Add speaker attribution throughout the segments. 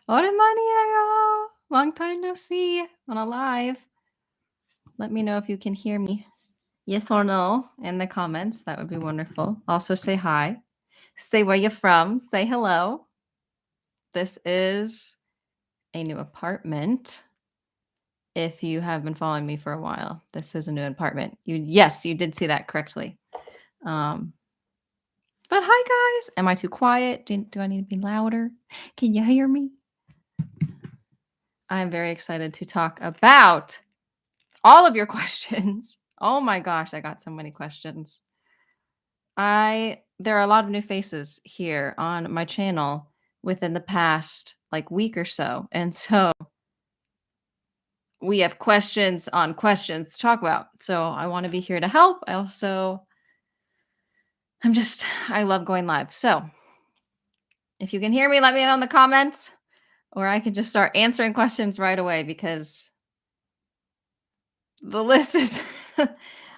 Speaker 1: Oremanio! Long time no see on a live. Let me know if you can hear me. Yes or no in the comments. That would be wonderful. Also say hi. Say where you're from. Say hello. This is a new apartment. If you have been following me for a while, this is a new apartment. Yes, you did see that correctly. But hi guys. Am I too quiet? Do I need to be louder? Can you hear me? I'm very excited to talk about all of your questions. Oh my gosh, I got so many questions. There are a lot of new faces here on my channel within the past like week or so. And so we have questions on questions to talk about. So I want to be here to help. I love going live. So if you can hear me, let me know in the comments, or I can just start answering questions right away because the list is,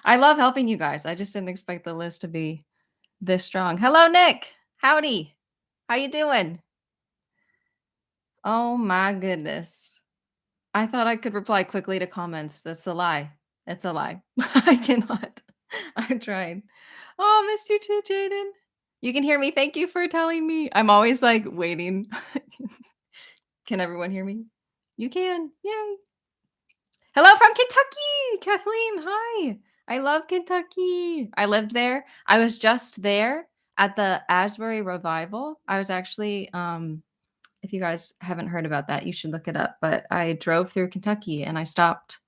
Speaker 1: I love helping you guys. I just didn't expect the list to be this strong. Hello, Nick. Howdy. How you doing? Oh my goodness. I thought I could reply quickly to comments. That's a lie. It's a lie. I cannot. I'm trying. Oh, missed you too, Jaden. You can hear me. Thank you for telling me. I'm always like waiting. Can everyone hear me? You can. Yay. Hello from Kentucky. Kathleen, hi. I love Kentucky. I lived there. I was just there at the Asbury Revival. I was actually, if you guys haven't heard about that, you should look it up. But I drove through Kentucky and I stopped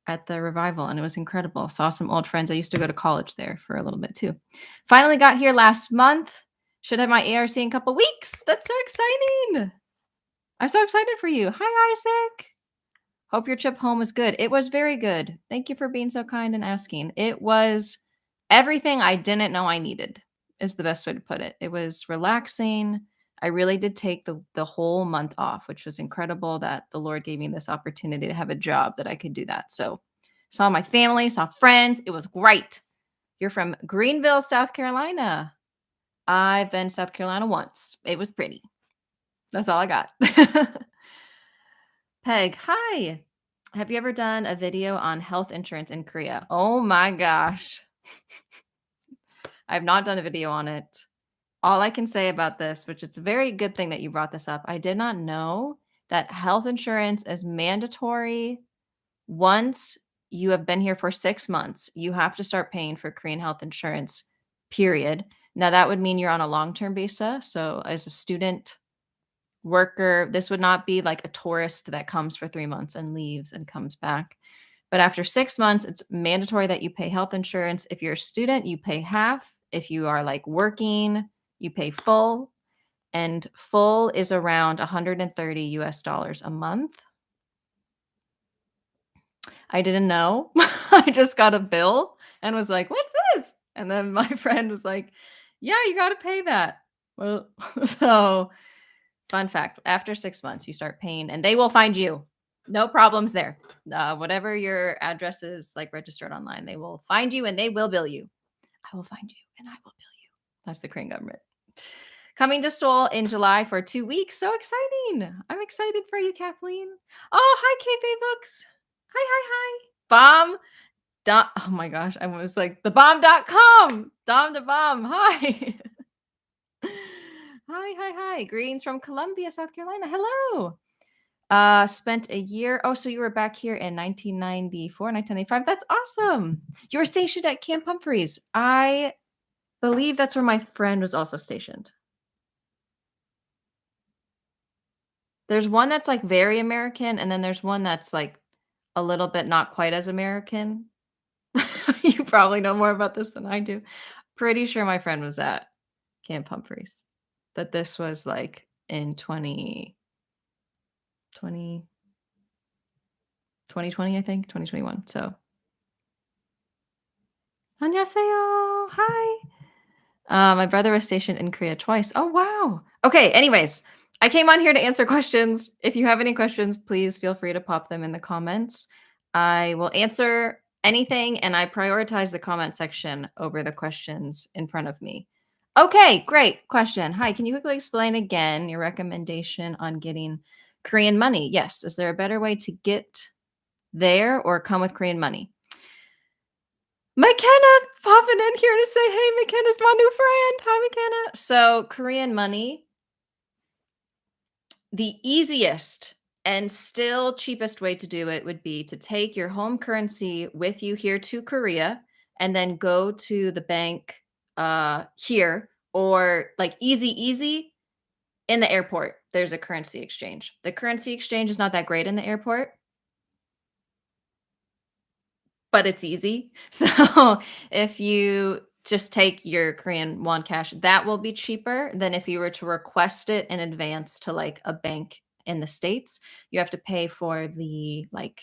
Speaker 1: at the revival and it was incredible. Saw some old friends. I used to go to college there for a little bit too. Finally got here last month. Should have my ARC in a couple weeks. That's so exciting. I'm so excited for you. Hi, Isaac. Hope your trip home was good. It was very good. Thank you for being so kind and asking. It was everything I didn't know I needed is the best way to put it. It was relaxing. I really did take the whole month off, which was incredible that the Lord gave me this opportunity to have a job that I could do that. So saw my family, saw friends. It was great. You're from Greenville, South Carolina. I've been to South Carolina once. It was pretty. That's all I got. Peg, hi. Have you ever done a video on health insurance in Korea? Oh my gosh. I've not done a video on it. All I can say about this, which it's a very good thing that you brought this up, I did not know that health insurance is mandatory. Once you have been here for 6 months, you have to start paying for Korean health insurance, period. Now, that would mean you're on a long-term visa. So as a student worker, this would not be like a tourist that comes for 3 months and leaves and comes back. But after 6 months, it's mandatory that you pay health insurance. If you're a student, you pay half. If you are like working, you pay full. And full is around $130 a month. I didn't know. I just got a bill and was like, what's this? And then my friend was like, yeah, you got to pay that. Well, so fun fact, after 6 months, you start paying and they will find you. No problems there. Whatever your address is like registered online, they will find you and they will bill you. I will find you and I will bill you. That's the Korean government. Coming to Seoul in July for 2 weeks. So exciting. I'm excited for you, Kathleen. Oh, hi, KP Books. Hi. Bomb. Oh my gosh. I was like, thebomb.com. Dom the bomb. Hi. Hi. Greetings from Columbia, South Carolina. Hello. Spent a year. Oh, so you were back here in 1994, 1995. That's awesome. You were stationed at Camp Humphreys. I believe that's where my friend was also stationed. There's one that's like very American, and then there's one that's like a little bit not quite as American. You probably know more about this than I do. Pretty sure my friend was at Camp Humphreys. That this was like in 2020, I think, 2021. So, annyeonghaseyo. Hi. My brother was stationed in Korea twice. Oh, wow. Okay, anyways, I came on here to answer questions. If you have any questions, please feel free to pop them in the comments. I will answer anything, and I prioritize the comment section over the questions in front of me. Okay, great question. Hi, can you quickly explain again your recommendation on getting Korean money? Yes. Is there a better way to get there or come with Korean money? McKenna popping in here to say, hey, McKenna's my new friend. Hi, McKenna. So, Korean money, the easiest and still cheapest way to do it would be to take your home currency with you here to Korea and then go to the bank here or like easy in the airport. There's a currency exchange. The currency exchange is not that great in the airport, but it's easy. So if you just take your Korean won cash, that will be cheaper than if you were to request it in advance to like a bank in the States. You have to pay for the like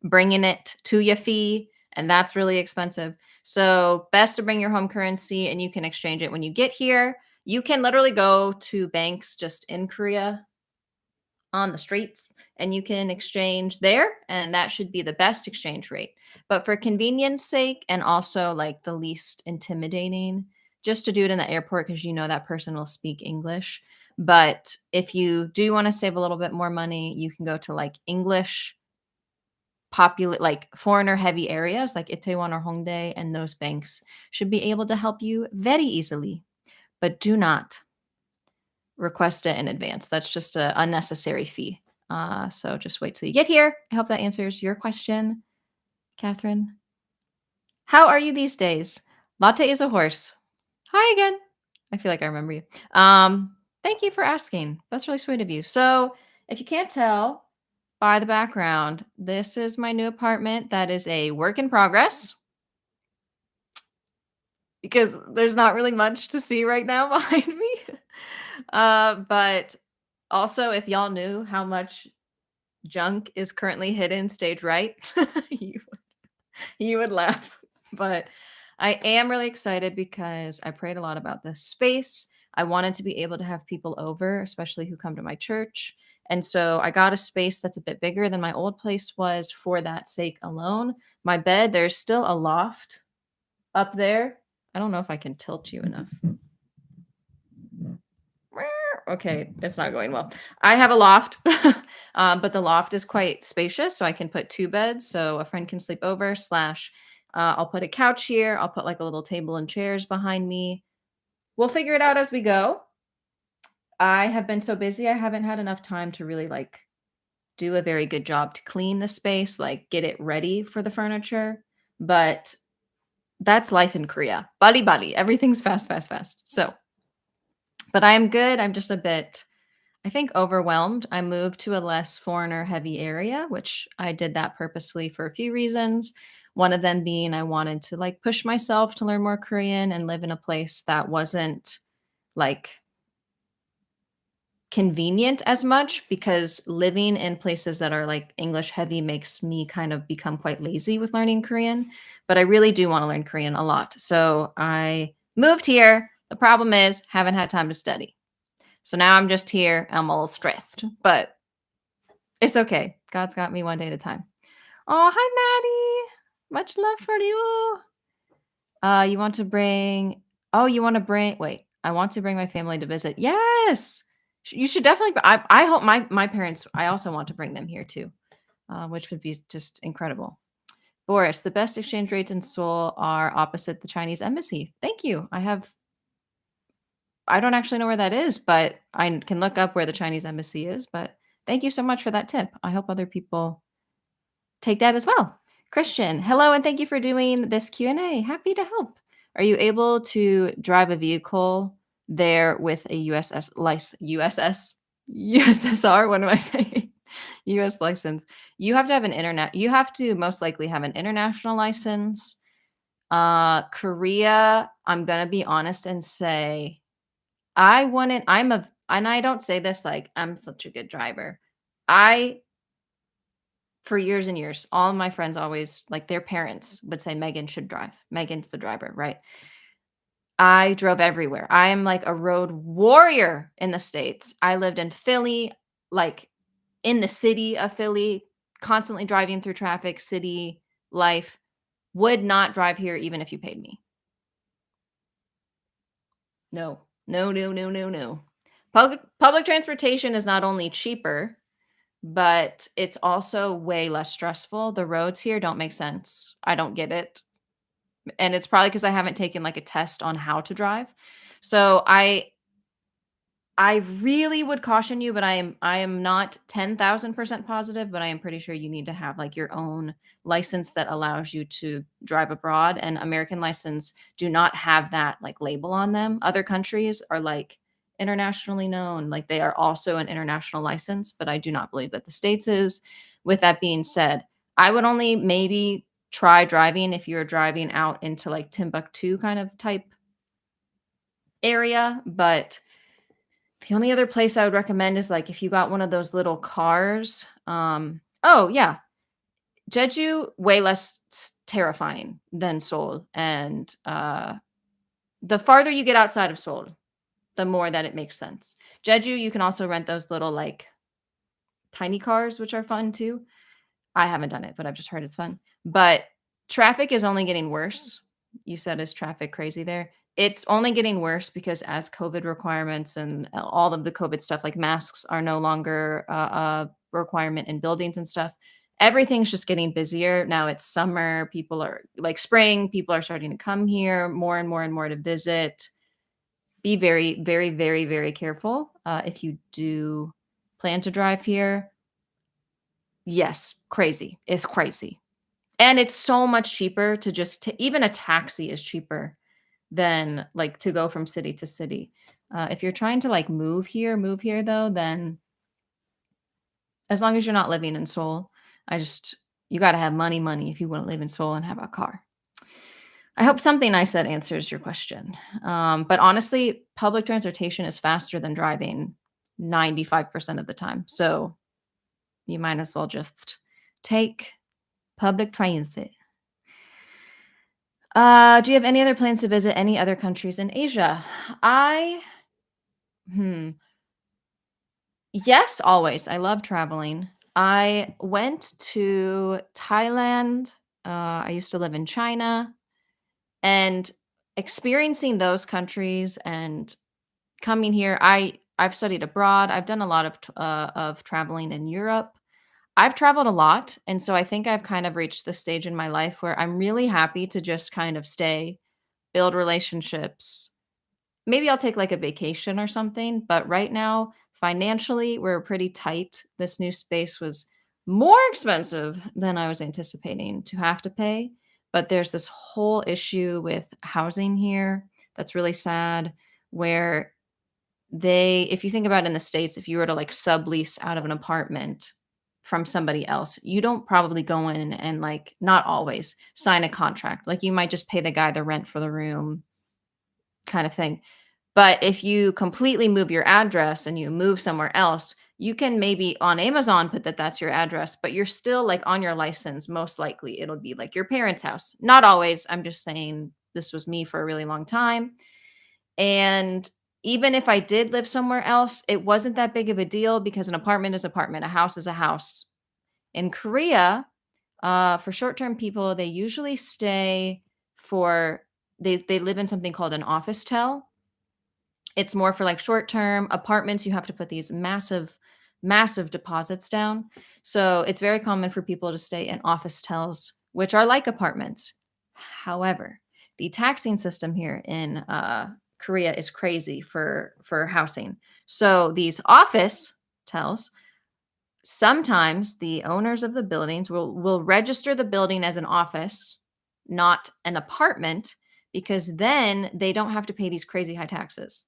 Speaker 1: bringing it to you fee, and that's really expensive. So best to bring your home currency and you can exchange it when you get here. You can literally go to banks just in Korea on the streets and you can exchange there and that should be the best exchange rate. But for convenience sake and also like the least intimidating, just to do it in the airport because you know that person will speak English. But if you do want to save a little bit more money, you can go to like English popular like foreigner heavy areas like Itaewon or Hongdae, and those banks should be able to help you very easily. But do not request it in advance. That's just a unnecessary fee. So just wait till you get here. I hope that answers your question, Catherine. How are you these days? Latte is a horse. Hi again. I feel like I remember you. Thank you for asking. That's really sweet of you. So if you can't tell by the background, this is my new apartment that is a work in progress because there's not really much to see right now behind me. But also, if y'all knew how much junk is currently hidden stage right, you you would laugh. But I am really excited because I prayed a lot about this space. I wanted to be able to have people over, especially who come to my church. And so I got a space that's a bit bigger than my old place was for that sake alone. My bed, there's still a loft up there. I don't know if I can tilt you enough. Okay, it's not going well. I have a loft, but the loft is quite spacious, so I can put two beds, so a friend can sleep over. Slash, I'll put a couch here. I'll put like a little table and chairs behind me. We'll figure it out as we go. I have been so busy, I haven't had enough time to really like do a very good job to clean the space, like get it ready for the furniture. But that's life in Korea. Bali, everything's fast, fast, fast. So, but I am good. I'm just a bit I think overwhelmed. I moved to a less foreigner heavy area, which I did that purposely for a few reasons. One of them being I wanted to like push myself to learn more Korean and live in a place that wasn't like convenient as much because living in places that are like English heavy makes me kind of become quite lazy with learning Korean. But I really do want to learn Korean a lot. So I moved here. The problem is haven't had time to study. So now I'm just here. I'm all stressed, but it's okay. God's got me one day at a time. Oh, hi, Maddie. Much love for you. You want to bring, oh, you want to bring, wait, I want to bring my family to visit. Yes. You should definitely, I hope my parents, I also want to bring them here too, which would be just incredible. Boris, the best exchange rates in Seoul are opposite the Chinese embassy. Thank you. I don't actually know where that is, but I can look up where the Chinese embassy is. But thank you so much for that tip. I hope other people take that as well. Christian, hello, and thank you for doing this Q&A. Happy to help. Are you able to drive a vehicle there with a USSR? What am I saying? US license. You have to have an internet. You have to most likely have an international license. Korea, I'm gonna be honest and say I wouldn't and I don't say this like I'm such a good driver. I for years and years, all of my friends always like their parents would say Megan should drive. Megan's the driver, right? I drove everywhere. I am like a road warrior in the States. I lived in Philly, like in the city of Philly, constantly driving through traffic, city life. Would not drive here even if you paid me. No. No, no, no, no, no. Public transportation is not only cheaper, but it's also way less stressful. The roads here don't make sense. I don't get it. And it's probably because I haven't taken, like, a test on how to drive. So I really would caution you, but I am not 10,000% positive, but I am pretty sure you need to have, like, your own license that allows you to drive abroad, and American license do not have that, like, label on them. Other countries are, like, internationally known, like, they are also an international license, but I do not believe that the States is. With that being said, I would only maybe try driving if you're driving out into, like, Timbuktu kind of type area, but the only other place I would recommend is, like, if you got one of those little cars, oh, yeah, Jeju, way less terrifying than Seoul, and, the farther you get outside of Seoul, the more that it makes sense. Jeju, you can also rent those little, like, tiny cars, which are fun too. I haven't done it, but I've just heard it's fun. But traffic is only getting worse. You said, "Is traffic crazy there?" It's only getting worse because as COVID requirements and all of the COVID stuff, like masks are no longer a requirement in buildings and stuff. Everything's just getting busier. Now it's summer, people are like spring, people are starting to come here more and more and more to visit. Be very, very, very, very careful if you do plan to drive here. Yes, crazy. It's crazy. And it's so much cheaper to just even a taxi is cheaper than, like, to go from city to city. If you're trying to, like, move here though, then as long as you're not living in Seoul, I just you gotta have money, money if you wanna live in Seoul and have a car. I hope something I said answers your question. But honestly, public transportation is faster than driving 95% of the time. So you might as well just take public transit. Do you have any other plans to visit any other countries in Asia? I hmm, yes, always. I love traveling. I went to Thailand. I used to live in China, and experiencing those countries and coming here, I've studied abroad. I've done a lot of traveling in Europe. I've traveled a lot, and so I think I've kind of reached the stage in my life where I'm really happy to just kind of stay, build relationships. Maybe I'll take, like, a vacation or something, but right now, financially, we're pretty tight. This new space was more expensive than I was anticipating to have to pay, but there's this whole issue with housing here that's really sad, where if you think about it in the States, if you were to, like, sublease out of an apartment from somebody else, you don't probably go in and, like, not always, sign a contract. Like, you might just pay the guy the rent for the room kind of thing. But if you completely move your address and you move somewhere else, you can maybe on Amazon put that that's your address, but you're still, like, on your license, most likely it'll be, like, your parents' house. Not always, I'm just saying this was me for a really long time, and even if I did live somewhere else, it wasn't that big of a deal because an apartment is apartment, a house is a house. In Korea, for short-term people, they usually stay for they live in something called an office tel. It's more for, like, short term apartments, you have to put these massive, massive deposits down. So, it's very common for people to stay in office tels, which are like apartments. However, the taxing system here in, Korea is crazy for housing. So, these office tels, sometimes the owners of the buildings will register the building as an office, not an apartment, because then they don't have to pay these crazy high taxes.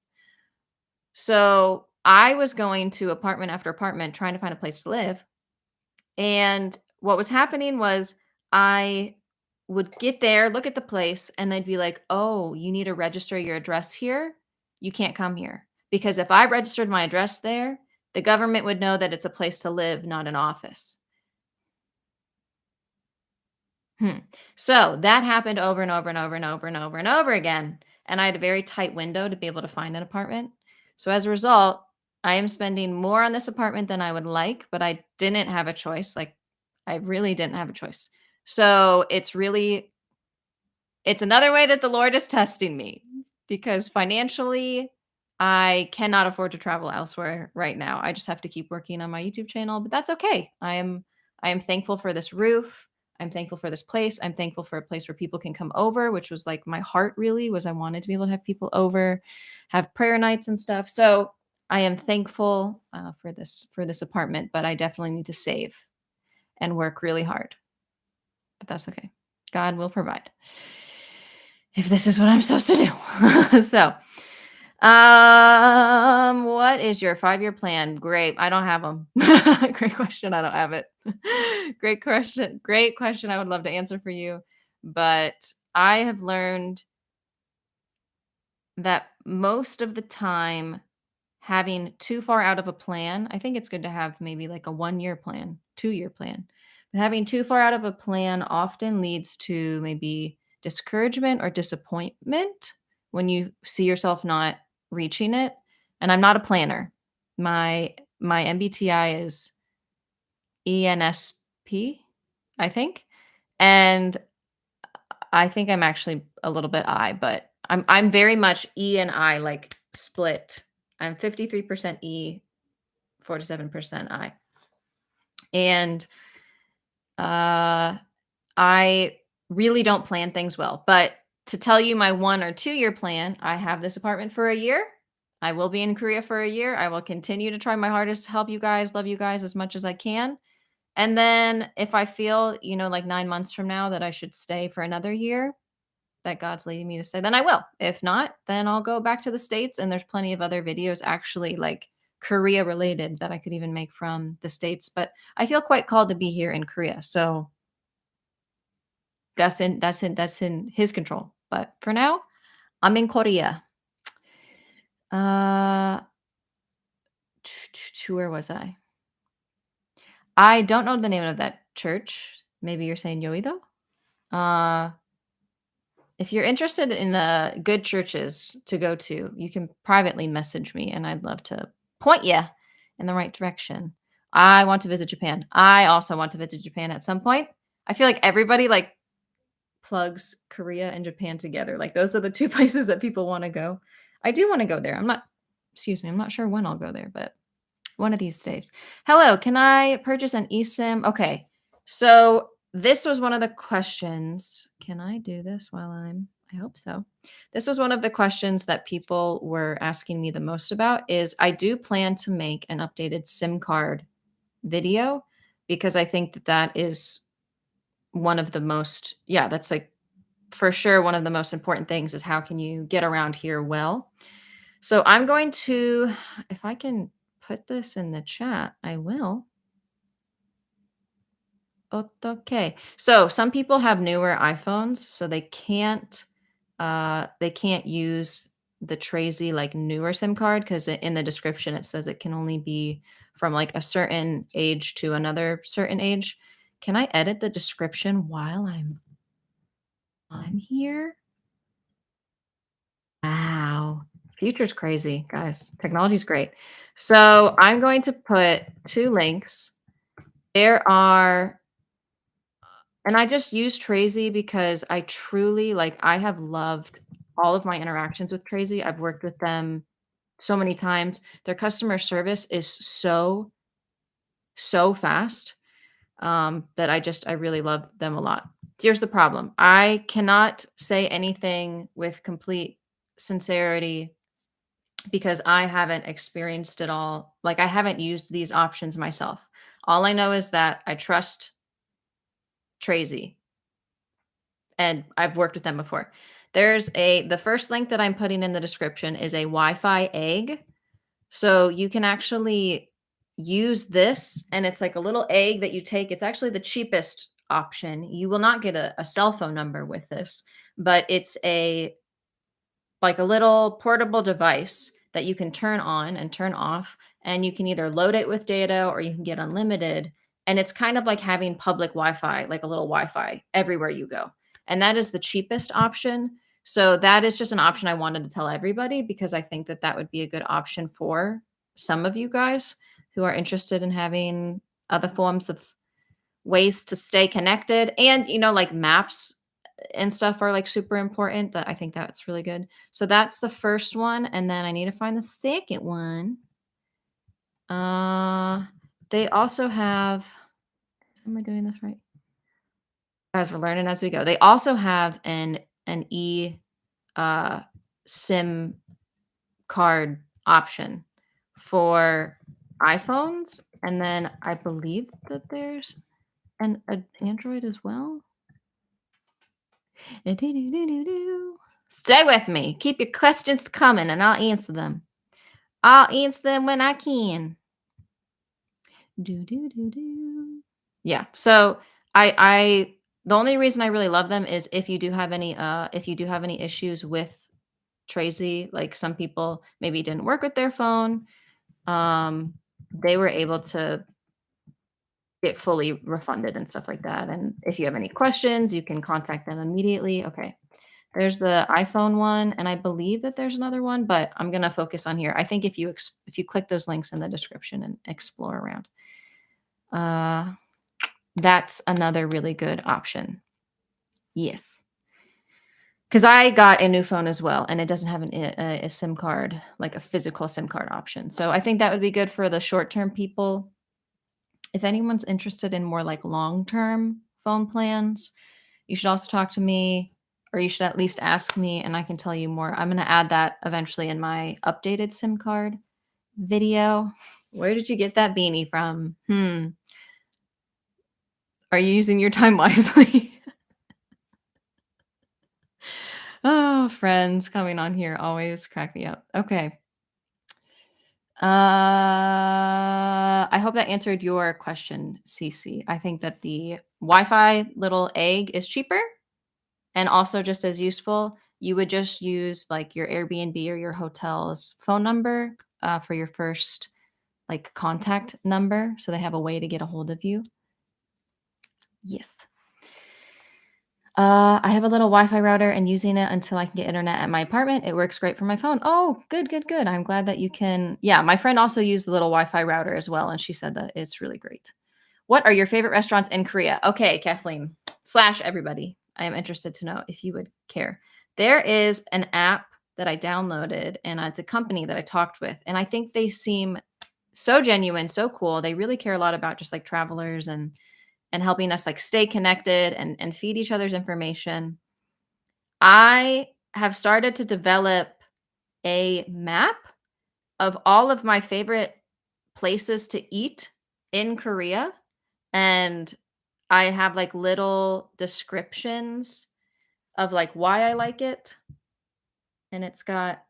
Speaker 1: So, I was going to apartment after apartment trying to find a place to live, and what was happening was I would get there, look at the place, and they'd be like, "Oh, you need to register your address here? You can't come here." Because if I registered my address there, the government would know that it's a place to live, not an office. Hmm. So that happened over and over and over and over and over and over again. And I had a very tight window to be able to find an apartment. So as a result, I am spending more on this apartment than I would like, but I didn't have a choice. Like, I really didn't have a choice. So it's another way that the Lord is testing me. because financially, I cannot afford to travel elsewhere right now. I just have to keep working on my YouTube channel, but that's okay. I am thankful for this roof. I'm thankful for this place. I'm thankful for a place where people can come over, which was like my heart really was I wanted to be able to have people over, have prayer nights and stuff. So I am thankful for this apartment, but I definitely need to save and work really hard. But that's okay. God will provide if this is what I'm supposed to do. So, what is your 5-year plan? Great. I don't have them. Great question. I don't have it. Great question. Great question. I would love to answer for you. But I have learned that most of the time, having too far out of a plan, I think it's good to have maybe like a 1-year plan, 2-year plan. But having too far out of a plan often leads to maybe discouragement or disappointment when you see yourself not reaching it. And I'm not a planner. My MBTI is ENSP, I think. And I think I'm actually a little bit I, but I'm very much E and I like split. I'm 53% E, 47% I. And uh I really don't plan things well. But to tell you my 1 or 2 year plan, I have this apartment for a year. I will be in Korea for a year. I will continue to try my hardest to help you guys, love you guys as much as I can. And then if I feel, like 9 months from now that I should stay for another year, that God's leading me to stay, then I will. If not, then I'll go back to the States. And there's plenty of other videos actually like Korea related that I could even make from the States. But I feel quite called to be here in Korea. So that's in his control. But for now, I'm in Korea. Uh where was I? I don't know the name of that church. Maybe you're saying Yoido? Uh if you're interested in good churches to go to, you can privately message me and I'd love to point you in the right direction. I want to visit Japan. I also want to visit Japan at some point. I feel like everybody like plugs Korea and Japan together. Like those are the 2 places that people wanna go. I do wanna go there. I'm not sure when I'll go there, but one of these days. Hello, can I purchase an eSIM? Okay. So this was one of the questions. Can I do this while I hope so. This was one of the questions that people were asking me the most about is I do plan to make an updated SIM card video because I think that that is one of the most yeah, that's like for sure one of the most important things is how can you get around here well. So I'm going to if I can put this in the chat, I will. Okay. So some people have newer iPhones, so they can't use the Tracy like newer SIM card because in the description it says it can only be from like a certain age to another certain age. Can I edit the description while I'm on here? Wow. Future's crazy, guys. Technology's great. So I'm going to put 2 links. There are and I just use Tracy because I truly like I have loved all of my interactions with Tracy. I've worked with them so many times. Their customer service is so fast that I really love them a lot. Here's the problem. I cannot say anything with complete sincerity because I haven't experienced it all. Like I haven't used these options myself. All I know is that I trust Tracy and I've worked with them before. The first link that I'm putting in the description is a Wi-Fi egg. So you can actually use this and it's like a little egg that you take. It's actually the cheapest option. You will not get a cell phone number with this, but it's like a little portable device that you can turn on and turn off, and you can either load it with data or you can get unlimited. And it's kind of like having public Wi-Fi, like a little Wi-Fi everywhere you go. And that is the cheapest option. So that is just an option I wanted to tell everybody because I think that that would be a good option for some of you guys who are interested in having other forms of ways to stay connected and like maps and stuff are, like, super important, that I think that's really good. So that's the first one, and then I need to find the second one. Uh, they also have am I doing this right? As we're learning as we go. They also have an uh, SIM card option for iPhones, and then I believe that there's an Android as well. Do-do-do-do-do. Stay with me. Keep your questions coming, and I'll answer them. I'll answer them when I can. Do do do do. Yeah. So I the only reason I really love them is if you do have any issues with Tracy, like some people maybe didn't work with their phone, um, they were able to get fully refunded and stuff like that. And if you have any questions, you can contact them immediately. Okay. There's the iPhone one, and I believe that there's another one, but I'm gonna focus on here. I think if you click those links in the description and explore around, uh, that's another really good option. Yes, because I got a new phone as well, and it doesn't have a SIM card, like a physical SIM card option. So I think that would be good for the short term people. If anyone's interested in more like long term phone plans, you should also talk to me, or you should at least ask me, and I can tell you more. I'm going to add that eventually in my updated SIM card video. Where did you get that beanie from? Are you using your time wisely? Oh, friends coming on here always crack me up. Okay. I hope that answered your question, Cece. I think that the Wi-Fi little egg is cheaper and also just as useful. You would just use like your Airbnb or your hotel's phone number for your first like contact number, so they have a way to get a hold of you. Yes. I have a little Wi-Fi router and using it until I can get internet at my apartment. It works great for my phone. Oh, good, good, good. I'm glad that you can. Yeah, my friend also used the little Wi-Fi router as well, and she said that it's really great. What are your favorite restaurants in Korea? Okay, Kathleen slash everybody. I am interested to know if you would care. There is an app that I downloaded, and it's a company that I talked with, and I think they seem so genuine, so cool. They really care a lot about just like travelers and helping us like stay connected and feed each other's information. I have started to develop a map of all of my favorite places to eat in Korea, and I have like little descriptions of like why I like it, and it's got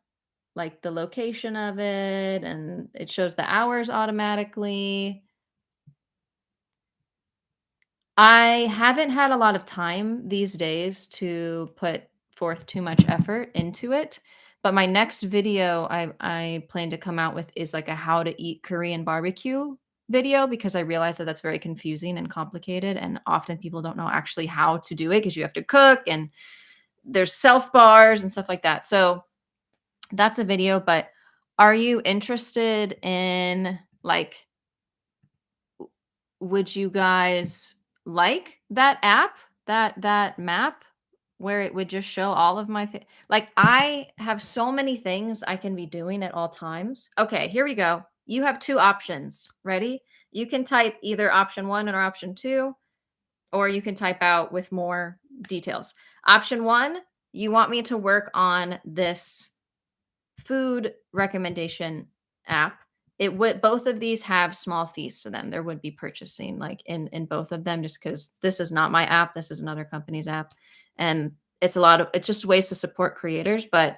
Speaker 1: like the location of it, and it shows the hours automatically. I haven't had a lot of time these days to put forth too much effort into it, but my next video I plan to come out with is like a how to eat Korean barbecue video, because I realize that that's very confusing and complicated, and often people don't know actually how to do it because you have to cook and there's self bars and stuff like that. So that's a video, but are you interested in like would you guys like that app, that map where it would just show all of my like I have so many things I can be doing at all times. Okay, here we go. You have two options. Ready? You can type either option 1 or option 2, or you can type out with more details. Option 1, you want me to work on this food recommendation app. It would both of these have small fees to them. There would be purchasing like in both of them, just because this is not my app. This is another company's app. And it's just ways to support creators, but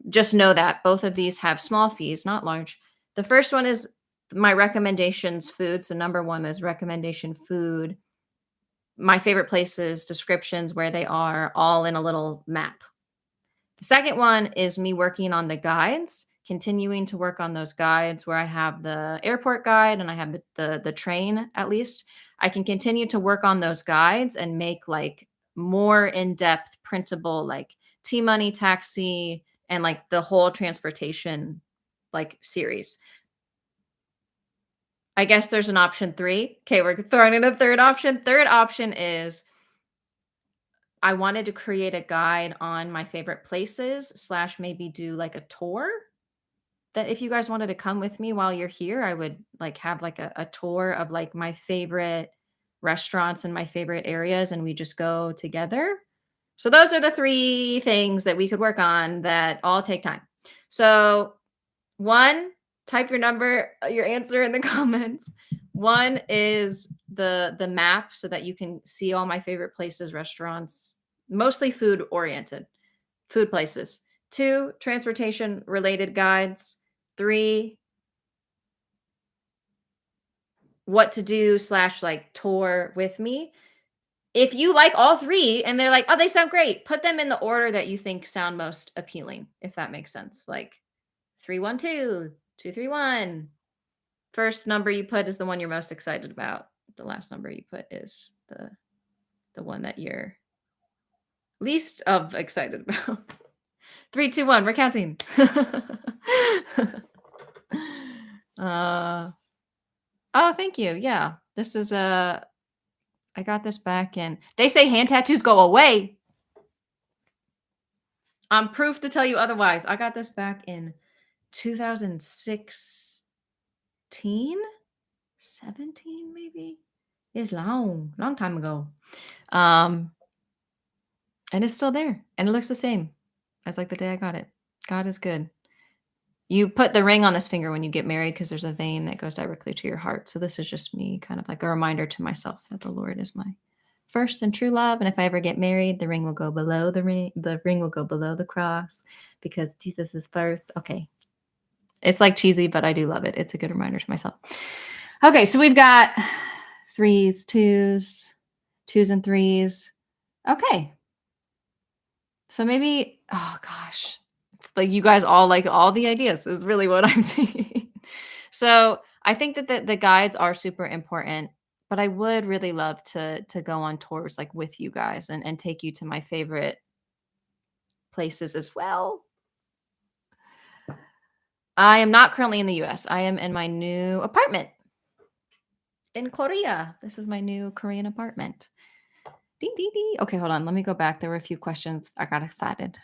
Speaker 1: just know that both of these have small fees, not large. The first one is my recommendations food. So number 1 is recommendation food. My favorite places, descriptions, where they are, all in a little map. The second one is me working on the guides, continuing to work on those guides where I have the airport guide and I have the train at least. I can continue to work on those guides and make like more in-depth printable like T-Money taxi and like the whole transportation like series. I guess there's an option 3. Okay, we're throwing in a third option. Third option is I wanted to create a guide on my favorite places slash maybe do like a tour that if you guys wanted to come with me while you're here, I would like have like a tour of like my favorite restaurants and my favorite areas and we just go together. So those are the 3 things that we could work on that all take time. So 1, type your answer in the comments. 1 is the map so that you can see all my favorite places, restaurants, mostly food places. 2, transportation related guides. 3, what to do slash like tour with me. If you like all 3 and they're like, "Oh, they sound great," put them in the order that you think sound most appealing, if that makes sense. Like 312, 231. First number you put is the one you're most excited about. The last number you put is the one that you're least of excited about. 3, 2, 1. We're counting. uh oh, thank you. Yeah. This is I got this back in. They say hand tattoos go away. I'm proof to tell you otherwise. I got this back in 2016, 17 maybe. It's long time ago. Um and it's still there and it looks the same as like the day I got it. God is good. You put the ring on this finger when you get married because there's a vein that goes directly to your heart. So this is just me kind of like a reminder to myself that the Lord is my first and true love. And if I ever get married, the ring will go below the ring. The ring will go below the cross because Jesus is first. Okay. It's like cheesy, but I do love it. It's a good reminder to myself. Okay. So we've got 3s, 2s, 2s and 3s. Okay. So maybe, oh gosh, it's like you guys all like all the ideas is really what I'm seeing. So I think that the guides are super important, but I would really love to go on tours like with you guys and take you to my favorite places as well. I am not currently in the US. I am in my new apartment in Korea. This is my new Korean apartment. Ding, ding, ding. Okay, hold on. Let me go back. There were a few questions. I got excited.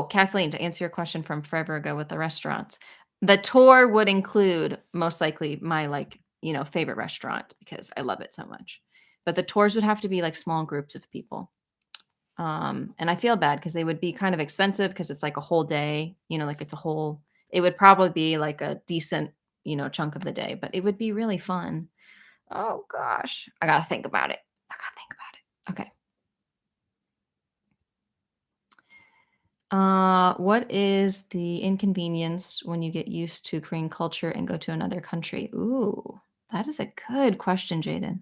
Speaker 1: Kathleen, to answer your question from forever ago with the restaurants, the tour would include most likely my like, favorite restaurant because I love it so much. But the tours would have to be like small groups of people. And I feel bad because they would be kind of expensive because it's like a whole day, like it would probably be like a decent, chunk of the day, but it would be really fun. Oh gosh, I gotta think about it. Okay. What is the inconvenience when you get used to Korean culture and go to another country? Ooh, that is a good question, Jaden.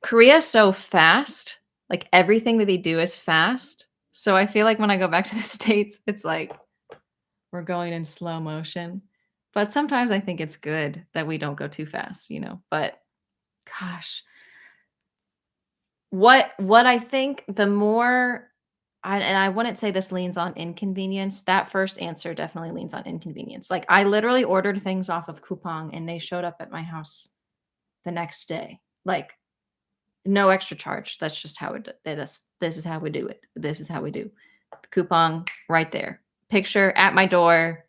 Speaker 1: Korea's so fast. Like everything that they do is fast. So I feel like when I go back to the States, it's like we're going in slow motion. But sometimes I think it's good that we don't go too fast, But gosh, what I think the more I wouldn't say this leans on inconvenience. That first answer definitely leans on inconvenience. Like I literally ordered things off of Coupang and they showed up at my house the next day. Like no extra charge. That's just how this is how we do it. This is how we do. Coupang right there. Picture at my door.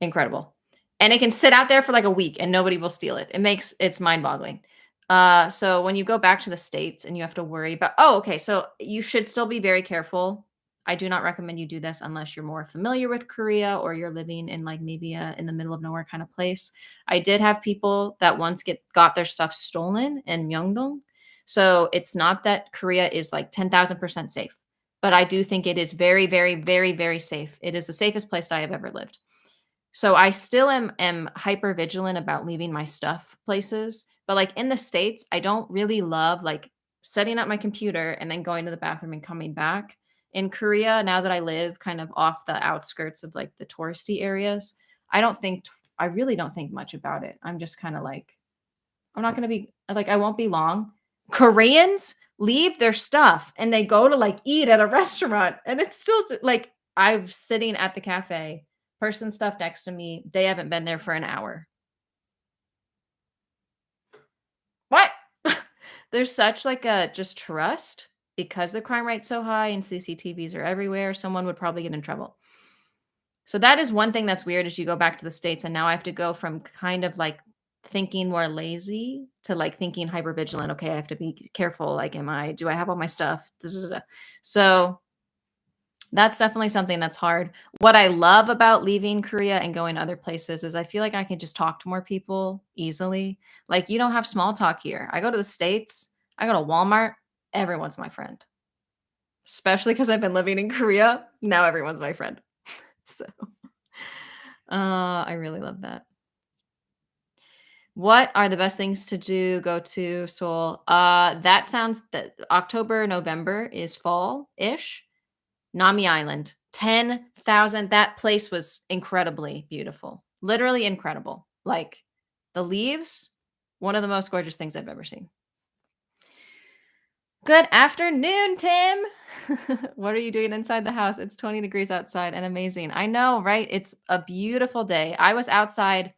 Speaker 1: Incredible. And it can sit out there for like a week and nobody will steal it. It's mind-boggling. So when you go back to the States and you have to worry about, okay. So you should still be very careful. I do not recommend you do this unless you're more familiar with Korea or you're living in like maybe in the middle of nowhere kind of place. I did have people that once got their stuff stolen in Myeongdong. So it's not that Korea is like 10,000% safe, but I do think it is very, very, very, very safe. It is the safest place I have ever lived. So I still am hyper vigilant about leaving my stuff places, but like in the States, I don't really love like setting up my computer and then going to the bathroom and coming back. In Korea, now that I live kind of off the outskirts of like the touristy areas, I really don't think much about it. I'm just kind of like, I'm not going to be like, I won't be long. Koreans leave their stuff and they go to like eat at a restaurant and it's still like I'm sitting at the cafe Person stuff next to me, they haven't been there for an hour. What? There's such like a just trust because the crime rate's so high and CCTVs are everywhere, someone would probably get in trouble. So that is one thing that's weird as you go back to the States, and now I have to go from kind of like thinking more lazy to like thinking hyper vigilant. Okay, I have to be careful. Like, do I have all my stuff? Da, da, da, da. So that's definitely something that's hard. What I love about leaving Korea and going other places is I feel like I can just talk to more people easily. Like, you don't have small talk here. I go to the States, I go to Walmart, everyone's my friend. Especially because I've been living in Korea. Now everyone's my friend. So, I really love that. What are the best things to do? Go to Seoul. That sounds that October, November is fall-ish. Nami Island, 10,000. That place was incredibly beautiful. Literally incredible. Like the leaves, one of the most gorgeous things I've ever seen. Good afternoon, Tim. What are you doing inside the house? It's 20 degrees outside and amazing. I know, right? It's a beautiful day. I was outside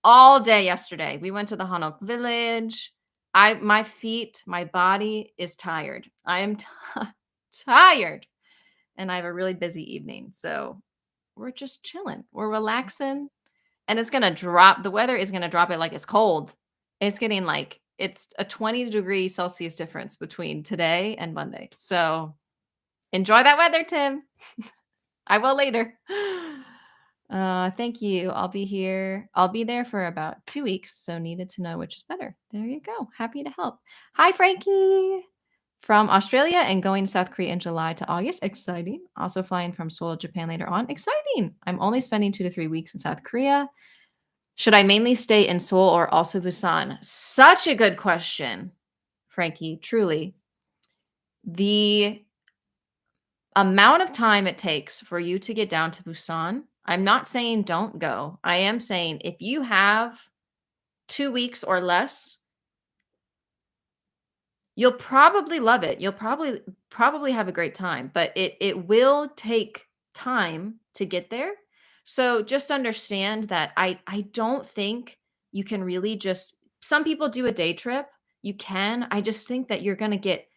Speaker 1: all day yesterday. We went to the Hanok village. My feet, my body is tired. I am tired and I have a really busy evening. So we're just chilling. We're relaxing and it's going to drop. The weather is going to drop it like it's cold. It's getting like it's a 20-degree Celsius difference between today and Monday. So enjoy that weather, Tim. I will later. Thank you. I'll be here. I'll be there for about 2 weeks. So needed to know which is better. There you go. Happy to help. Hi, Frankie. From Australia and going to South Korea in July to August. Exciting. Also flying from Seoul to Japan later on. Exciting. I'm only spending 2 to 3 weeks in South Korea. Should I mainly stay in Seoul or also Busan? Such a good question, Frankie. Truly. The amount of time it takes for you to get down to Busan, I'm not saying don't go. I am saying if you have 2 weeks or less, you'll probably love it. You'll probably have a great time, but it will take time to get there. So just understand that I don't think you can really just some people do a day trip. You can. I just think that you're going to get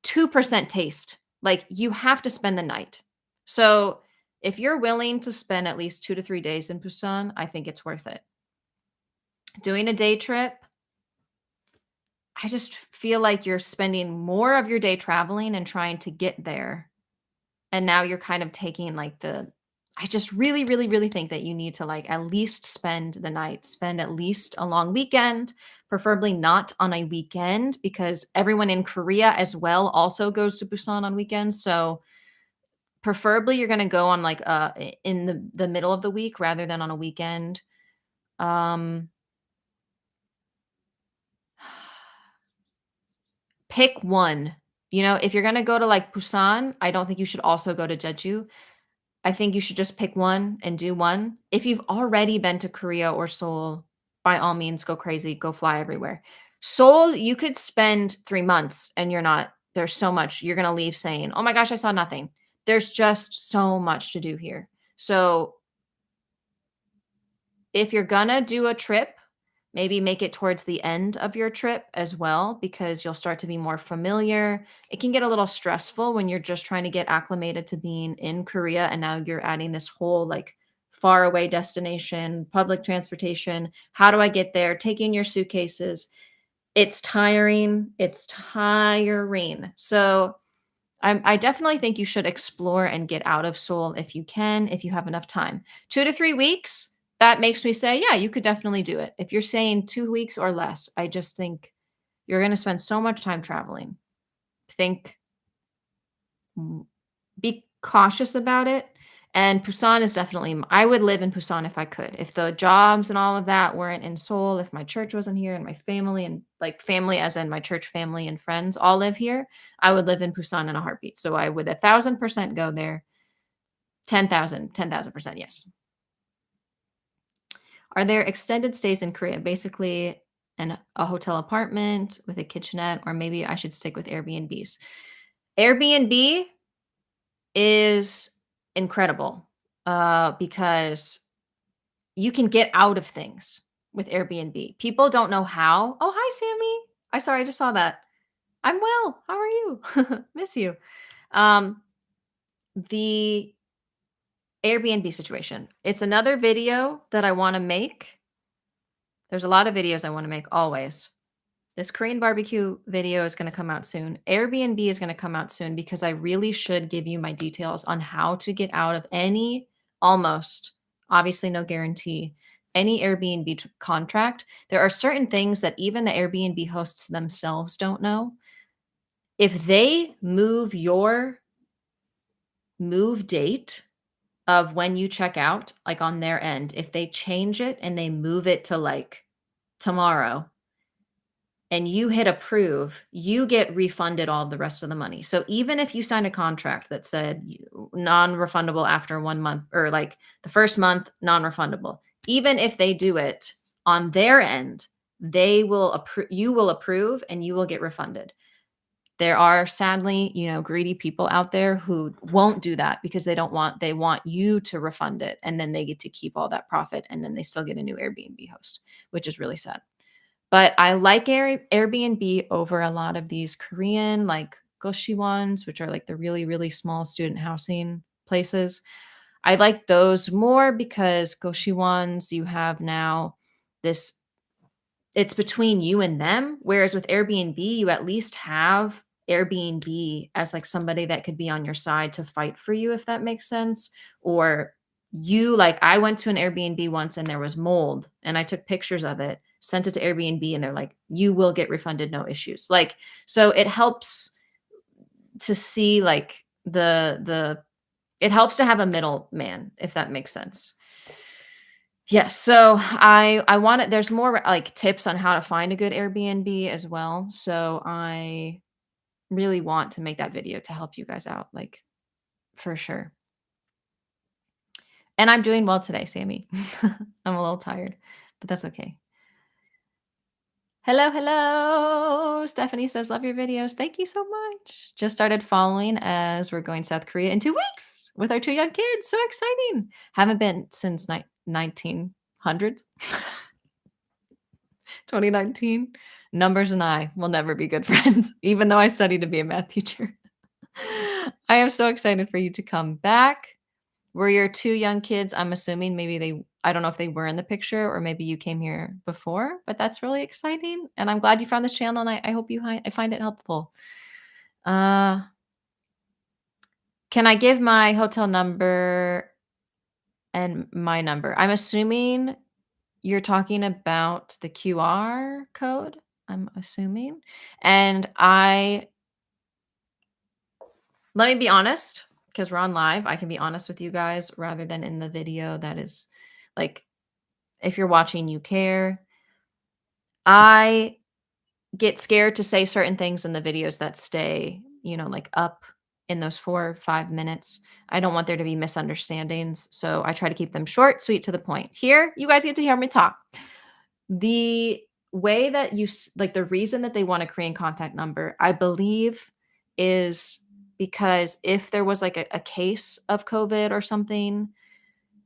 Speaker 1: 2% taste. Like you have to spend the night. So if you're willing to spend at least 2 to 3 days in Busan, I think it's worth it. Doing a day trip, I just feel like you're spending more of your day traveling and trying to get there. And now you're kind of taking like I just really, really, really think that you need to like at least spend the night, spend at least a long weekend, preferably not on a weekend because everyone in Korea as well also goes to Busan on weekends. So preferably you're going to go on like in the middle of the week rather than on a weekend. Um Pick one. You know, if you're gonna go to, like, Busan, I don't think you should also go to Jeju. I think you should just pick one and do one. If you've already been to Korea or Seoul, by all means, go crazy, go fly everywhere. Seoul, you could spend 3 months and there's so much. You're gonna leave saying, "Oh my gosh, I saw nothing." There's just so much to do here. So, if you're gonna do a trip, maybe make it towards the end of your trip as well because you'll start to be more familiar. It can get a little stressful when you're just trying to get acclimated to being in Korea and now you're adding this whole like far away destination, public transportation. How do I get there? Taking your suitcases. It's tiring. It's tiring. So I definitely think you should explore and get out of Seoul if you can, if you have enough time. 2 to 3 weeks, that makes me say, yeah, you could definitely do it. If you're saying 2 weeks or less, I just think you're going to spend so much time traveling. Think, be cautious about it. And Busan is definitely, I would live in Busan if I could. If the jobs and all of that weren't in Seoul, if my church wasn't here and my family and like family, as in my church family and friends all live here, I would live in Busan in a heartbeat. So I would 1,000% go there. 10,000%. Yes. Are there extended stays in Korea? Basically, a hotel apartment with a kitchenette, or maybe I should stick with Airbnbs. Airbnb is incredible. because you can get out of things with Airbnb. People don't know how. Oh, hi, Sammy. I just saw that. I'm well. How are you? Miss you. Um, the Airbnb situation. It's another video that I want to make. There's a lot of videos I want to make always. This Korean barbecue video is going to come out soon. Airbnb is going to come out soon because I really should give you my details on how to get out of any, almost, obviously no guarantee, any Airbnb contract. There are certain things that even the Airbnb hosts themselves don't know. If they move your move date of when you check out, like on their end, if they change it and they move it to like tomorrow, and you hit approve, you get refunded all the rest of the money. So even if you signed a contract that said non-refundable after 1 month or like the first month non-refundable, even if they do it on their end, they will approve, you will approve and you will get refunded. There are sadly, greedy people out there who won't do that because they want you to refund it and then they get to keep all that profit and then they still get a new Airbnb host, which is really sad. But I like Airbnb over a lot of these Korean, like goshi ones, which are like the really, really small student housing places. I like those more because goshi ones, you have now this, it's between you and them. Whereas with Airbnb, you at least have Airbnb as like somebody that could be on your side to fight for you, if that makes sense. Or like, I went to an Airbnb once and there was mold and I took pictures of it, sent it to Airbnb, and they're like, you will get refunded, no issues. Like, so it helps to see like it helps to have a middleman, if that makes sense. Yes, so I wanted there's more like tips on how to find a good Airbnb as well. So I really want to make that video to help you guys out, like for sure. And I'm doing well today, Sammy. I'm a little tired, but that's okay. Hello, hello. Stephanie says, love your videos. Thank you so much. Just started following as we're going to South Korea in 2 weeks with our 2 young kids. So exciting. Haven't been since 1900s, 2019. Numbers and I will never be good friends, even though I studied to be a math teacher. I am so excited for you to come back. Were your 2 young kids, I'm assuming maybe I don't know if they were in the picture or maybe you came here before, but that's really exciting. And I'm glad you found this channel and I hope I find it helpful. Can I give my hotel number and my number? I'm assuming you're talking about the QR code, I'm assuming. And let me be honest, because we're on live. I can be honest with you guys rather than in the video that is like, if you're watching, you care. I get scared to say certain things in the videos that stay, like up in those 4 or 5 minutes. I don't want there to be misunderstandings. So I try to keep them short, sweet, to the point. Here, you guys get to hear me talk. The way that like the reason that they want a Korean contact number, I believe, is because if there was like a case of COVID or something,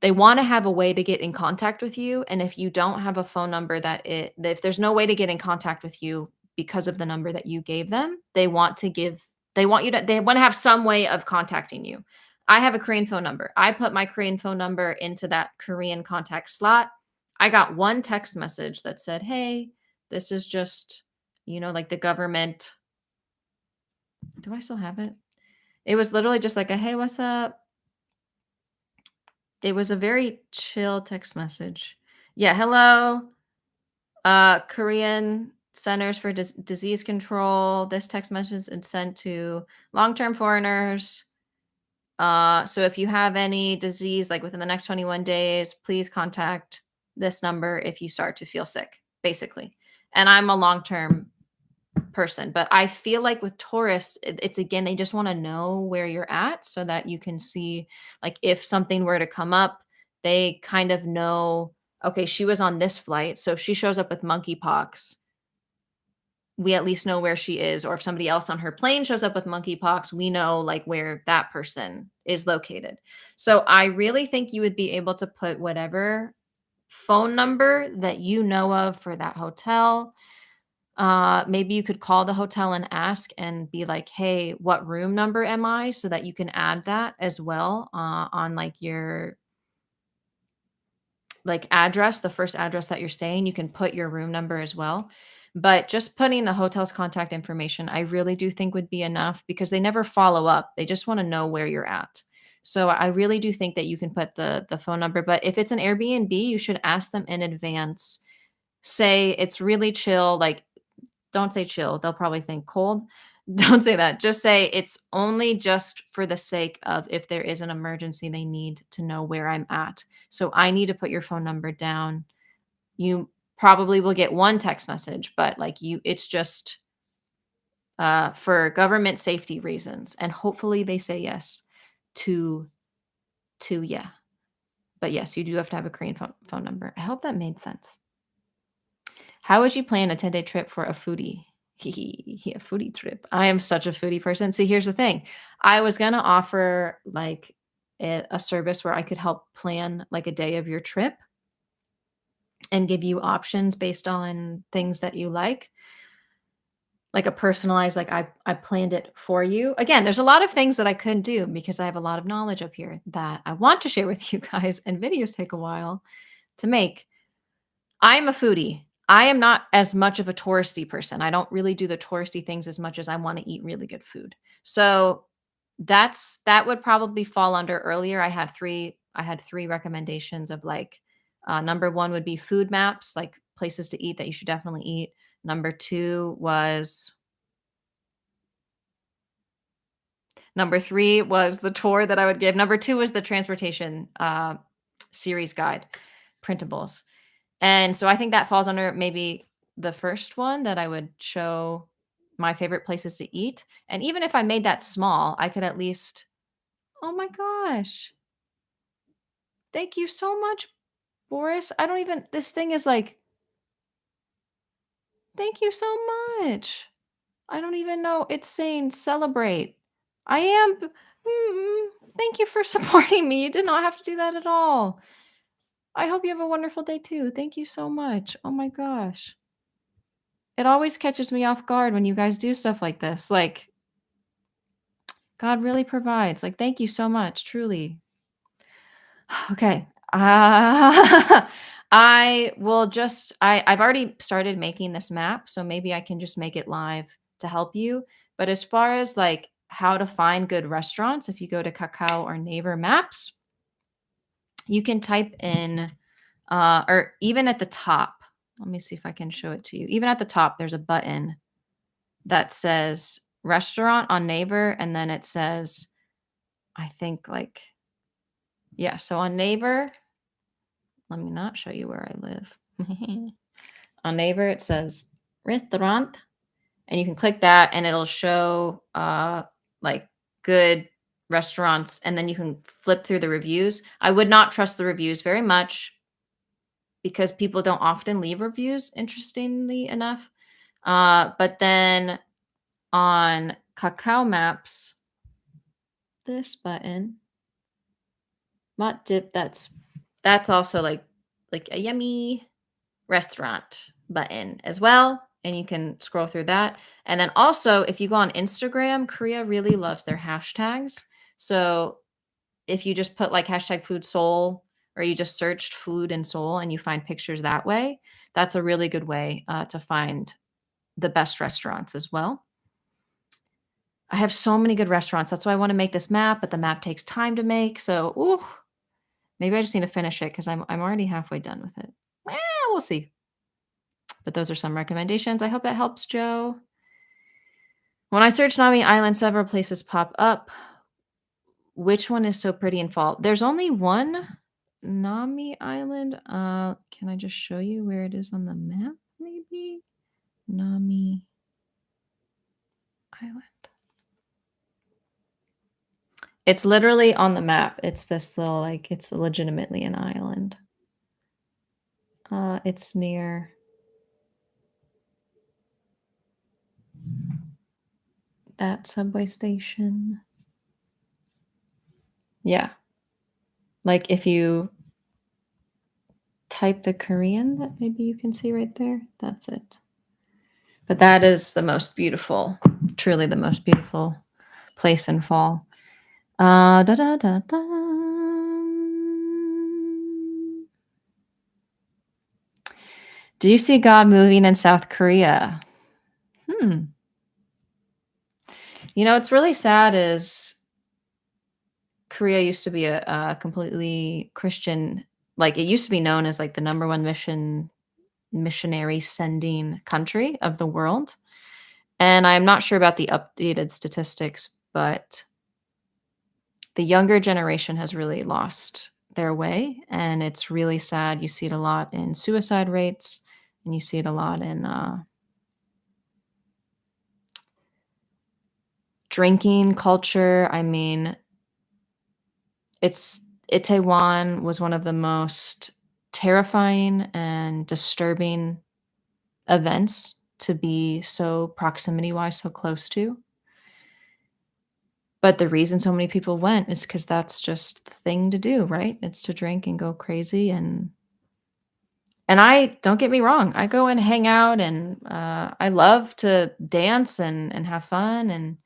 Speaker 1: they want to have a way to get in contact with you. And if you don't have a phone number if there's no way to get in contact with you because of the number that you gave them, they want to have some way of contacting you. I have a Korean phone number. I put my Korean phone number into that Korean contact slot. I got one text message that said, hey, this is just, like the government. Do I still have it? It was literally just like a, hey, what's up? It was a very chill text message. Yeah, hello, Korean Centers for Disease Control. This text message is sent to long-term foreigners. So if you have any disease, like within the next 21 days, please contact this number if you start to feel sick, basically. And I'm a long-term person, but I feel like with tourists, it's again, they just want to know where you're at so that you can see, like, if something were to come up, they kind of know, okay, she was on this flight. So if she shows up with monkeypox, we at least know where she is, or if somebody else on her plane shows up with monkeypox, we know like where that person is located. So I really think you would be able to put whatever phone number that you know of for that hotel. Maybe you could call the hotel and ask and be like, "Hey, what room number am I?" So that you can add that as well on like your like address, the first address that you're staying, you can put your room number as well. But just putting the hotel's contact information, I really do think would be enough because they never follow up. They just want to know where you're at. So I really do think that you can put the phone number, but if it's an Airbnb, you should ask them in advance. Say it's really chill, like don't say chill, they'll probably think cold. Don't say that. Just say it's only just for the sake of if there is an emergency, they need to know where I'm at. So I need to put your phone number down. You probably will get one text message, but like you it's just for government safety reasons. And hopefully they say yes to yeah. But yes, you do have to have a Korean phone number. I hope that made sense. How would you plan a 10-day trip for a foodie? A foodie trip. I am such a foodie person. See, here's the thing. I was gonna offer like a service where I could help plan like a day of your trip and give you options based on things that you like a personalized, like I planned it for you. Again, there's a lot of things that I couldn't do because I have a lot of knowledge up here that I want to share with you guys, and videos take a while to make. I'm a foodie. I am not as much of a touristy person. I don't really do the touristy things as much as I wanna eat really good food. So, that would probably fall under earlier. I had 3 recommendations of, like, number 1 would be food maps, like, places to eat that you should definitely eat. Number 3 was the tour that I would give. Number 2 was the transportation, series guide, printables. And so I think that falls under maybe the first one that I would show my favorite places to eat. And even if I made that small, I could at least oh my gosh. Thank you so much, Boris. I don't even this thing is like, thank you so much. I don't even know. It's saying celebrate. I am thank you for supporting me. You did not have to do that at all. I hope you have a wonderful day too. Thank you so much. Oh my gosh. It always catches me off guard when you guys do stuff like this. Like, God really provides. Like, thank you so much, truly. Okay. I've already started making this map, so maybe I can just make it live to help you. But as far as like how to find good restaurants, if you go to Kakao or Naver Maps, you can type in or even at the top. Let me see if I can show it to you. Even at the top, there's a button that says restaurant on Naver, and then it says, I think like, yeah, so on Naver, let me not show you where I live. On Naver, it says restaurant, and you can click that and it'll show like good restaurants, and then you can flip through the reviews. I would not trust the reviews very much because people don't often leave reviews, interestingly enough. But then on Kakao Maps, this button, Mott Dip, that's also like a yummy restaurant button as well, and you can scroll through that. And then also, if you go on Instagram, Korea really loves their hashtags. So if you just put like hashtag food Seoul, or you just searched food in Seoul and you find pictures that way, that's a really good way to find the best restaurants as well. I have so many good restaurants. That's why I want to make this map, but the map takes time to make. So, ooh, maybe I just need to finish it because I'm already halfway done with it. We'll see. But those are some recommendations. I hope that helps, Joe. When I search Nami Island, several places pop up. Which one is so pretty in fall? There's only one Nami Island. Can I just show you where it is on the map? Maybe Nami Island. It's literally on the map. It's this little, like, it's legitimately an island. It's near. that subway station. Yeah. Like if you type the Korean that maybe you can see right there, that's it. But that is the most beautiful, truly the most beautiful place in fall. Da da da da. Do you see God moving in South Korea? Hmm. You know, it's really sad is Korea used to be a completely Christian, like it used to be known as like the number one missionary sending country of the world. And I'm not sure about the updated statistics, but the younger generation has really lost their way. And it's really sad. You see it a lot in suicide rates, and you see it a lot in drinking culture. I mean, Itaewon was one of the most terrifying and disturbing events to be so proximity-wise so close to. But the reason so many people went is because that's just the thing to do, right? It's to drink and go crazy, and I don't get me wrong, I go and hang out, and, I love to dance and have fun, and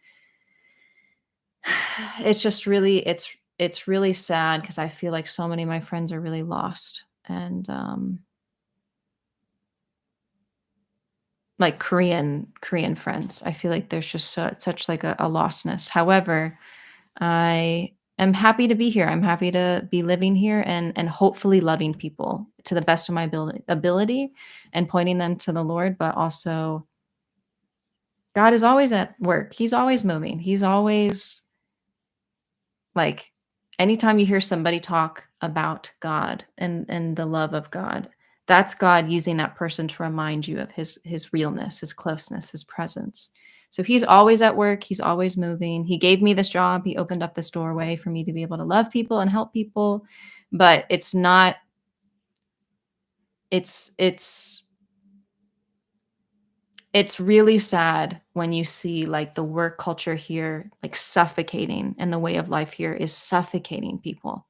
Speaker 1: it's just really it's really sad because I feel like so many of my friends are really lost, and, like Korean friends. I feel like there's just such like a lostness. However, I am happy to be here. I'm happy to be living here and hopefully loving people to the best of my ability and pointing them to the Lord, but also God is always at work. He's always moving. He's always like anytime you hear somebody talk about God and the love of God, that's God using that person to remind you of his realness, his closeness, his presence. So he's always at work, he's always moving. He gave me this job, he opened up this doorway for me to be able to love people and help people, but it's not it's it's really sad when you see like the work culture here like suffocating and the way of life here is suffocating people.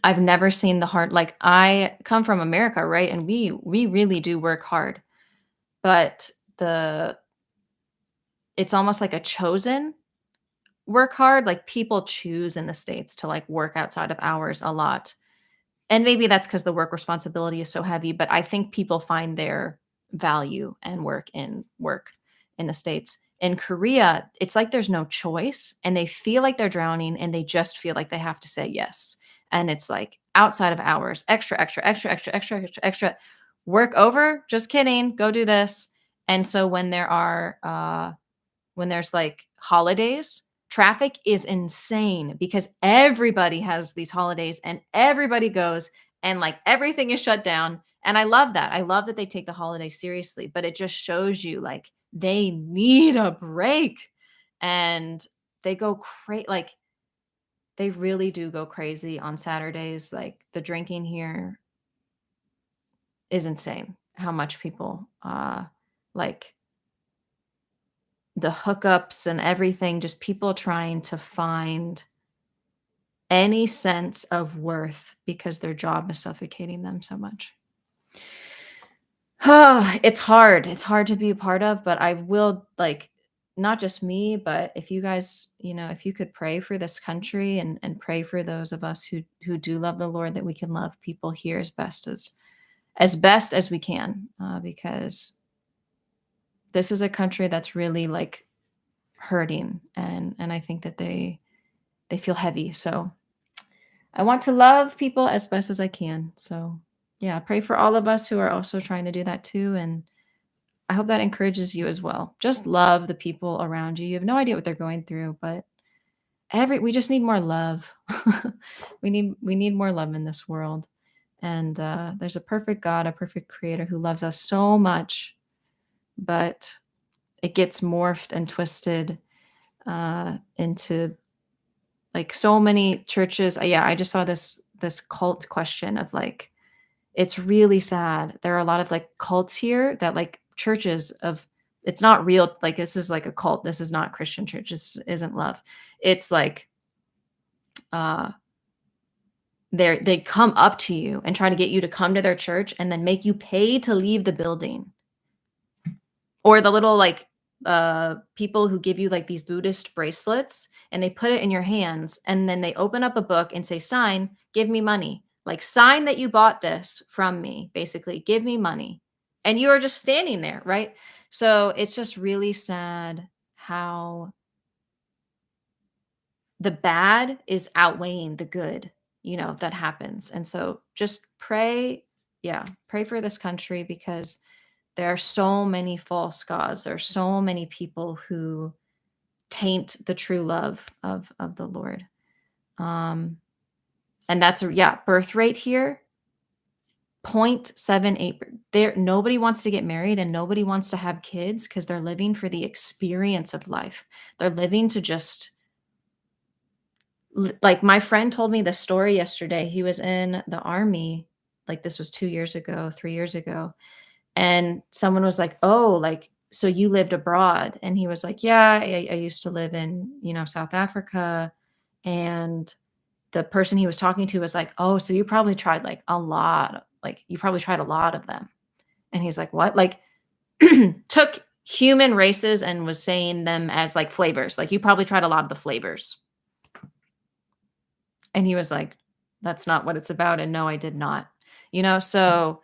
Speaker 1: I've never seen the hard like I come from America, right? And we really do work hard. But the it's almost like a chosen work hard. Like people choose in the States to like work outside of hours a lot. And maybe that's because the work responsibility is so heavy, but I think people find their value and work in the States. In Korea, it's like there's no choice and they feel like they're drowning and they just feel like they have to say yes. And it's like outside of hours, extra, extra, extra, extra, extra, extra, extra. Work over? Just kidding. Go do this. And so when there's like holidays, traffic is insane because everybody has these holidays and everybody goes and like everything is shut down. And I love that. I love that they take the holidays seriously, but it just shows you like they need a break and they go crazy. Like they really do go crazy on Saturdays. Like the drinking here is insane how much people like the hookups and everything, just people trying to find any sense of worth because their job is suffocating them so much. It's hard. It's hard to be a part of, but I will like not just me, but if you guys, if you could pray for this country and pray for those of us who do love the Lord that we can love people here as best as we can, because this is a country that's really like hurting and I think that they feel heavy. So I want to love people as best as I can. So yeah, pray for all of us who are also trying to do that too. And I hope that encourages you as well. Just love the people around you. You have no idea what they're going through, but we just need more love. we need more love in this world. And there's a perfect God, a perfect creator who loves us so much, but it gets morphed and twisted into like so many churches. Yeah, I just saw this cult question of like it's really sad. There are a lot of like cults here that like churches of It's not real. Like, this is like a cult. This is not Christian church. This isn't love. It's like, uh, they come up to you and try to get you to come to their church and then make you pay to leave the building. Or the little, like, people who give you, like, these Buddhist bracelets, and they put it in your hands, and then they open up a book and say, "Sign, give me money." Like, "Sign that you bought this from me," basically, "Give me money." And you are just standing there, right? So, it's just really sad how the bad is outweighing the good, that happens. And so just pray, yeah, pray for this country because there are so many false gods. There are so many people who taint the true love of the Lord. Um, and that's yeah, birth rate here 0.78. There, nobody wants to get married and nobody wants to have kids because they're living for the experience of life. They're living to just like my friend told me the story yesterday. He was in the army, like this was 2 years ago, 3 years ago, and someone was like, "Oh, like, so you lived abroad?" And he was like, "Yeah, I used to live in, South Africa." And the person he was talking to was like, "Oh, so you probably tried like a lot, like you probably tried a lot of them." And he's like, "What?" Like took human races and was saying them as like flavors. Like you probably tried a lot of the flavors. And he was like, "That's not what it's about." And no, I did not. So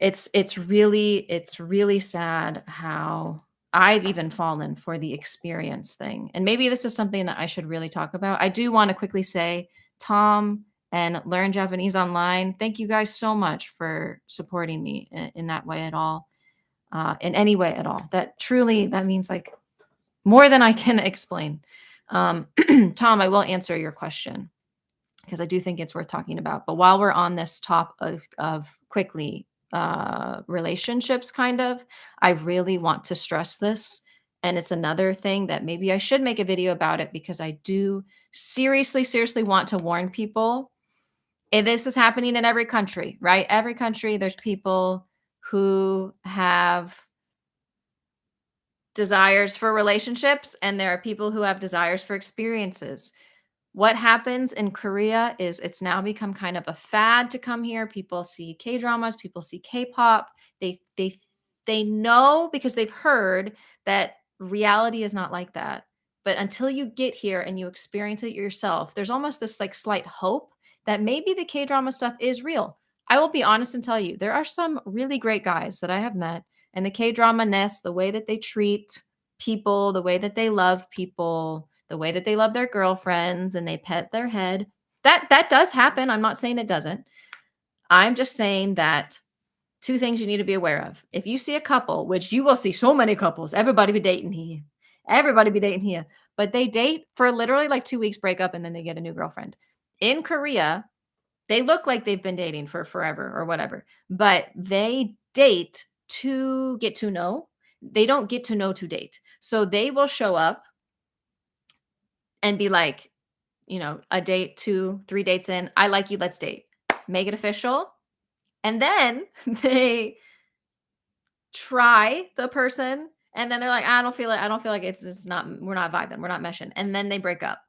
Speaker 1: it's really sad how I've even fallen for the experience thing. And maybe this is something that I should really talk about. I do want to quickly say, Tom and Learn Japanese Online, thank you guys so much for supporting me in that way at all, in any way at all. That means like more than I can explain. Tom, I will answer your question because I do think it's worth talking about. But while we're on this top of quickly relationships, kind of, I really want to stress this. And it's another thing that maybe I should make a video about it because I do seriously, seriously want to warn people. And this is happening in every country, right? Every country, there's people who have desires for relationships, and there are people who have desires for experiences. What happens in Korea is it's now become kind of a fad to come here. People see K-dramas, people see K-pop. They know because they've heard that reality is not like that. But until you get here and you experience it yourself, there's almost this like slight hope that maybe the K-drama stuff is real. I will be honest and tell you, there are some really great guys that I have met, and the K-drama nest, the way that they treat people, the way that they love people, the way that they love their girlfriends and they pet their head. That does happen. I'm not saying it doesn't. I'm just saying that two things you need to be aware of. If you see a couple, which you will see so many couples, everybody be dating here. Everybody be dating here. But they date for literally like 2 weeks, break up, and then they get a new girlfriend. In Korea, they look like they've been dating for forever or whatever, but they date to get to know. They don't get to know to date. So they will show up and be like, a date, 2, 3 dates in, "I like you, let's date." Make it official. And then they try the person and then they're like, "I don't feel it. I don't feel like it's just not, we're not vibing. We're not meshing." And then they break up.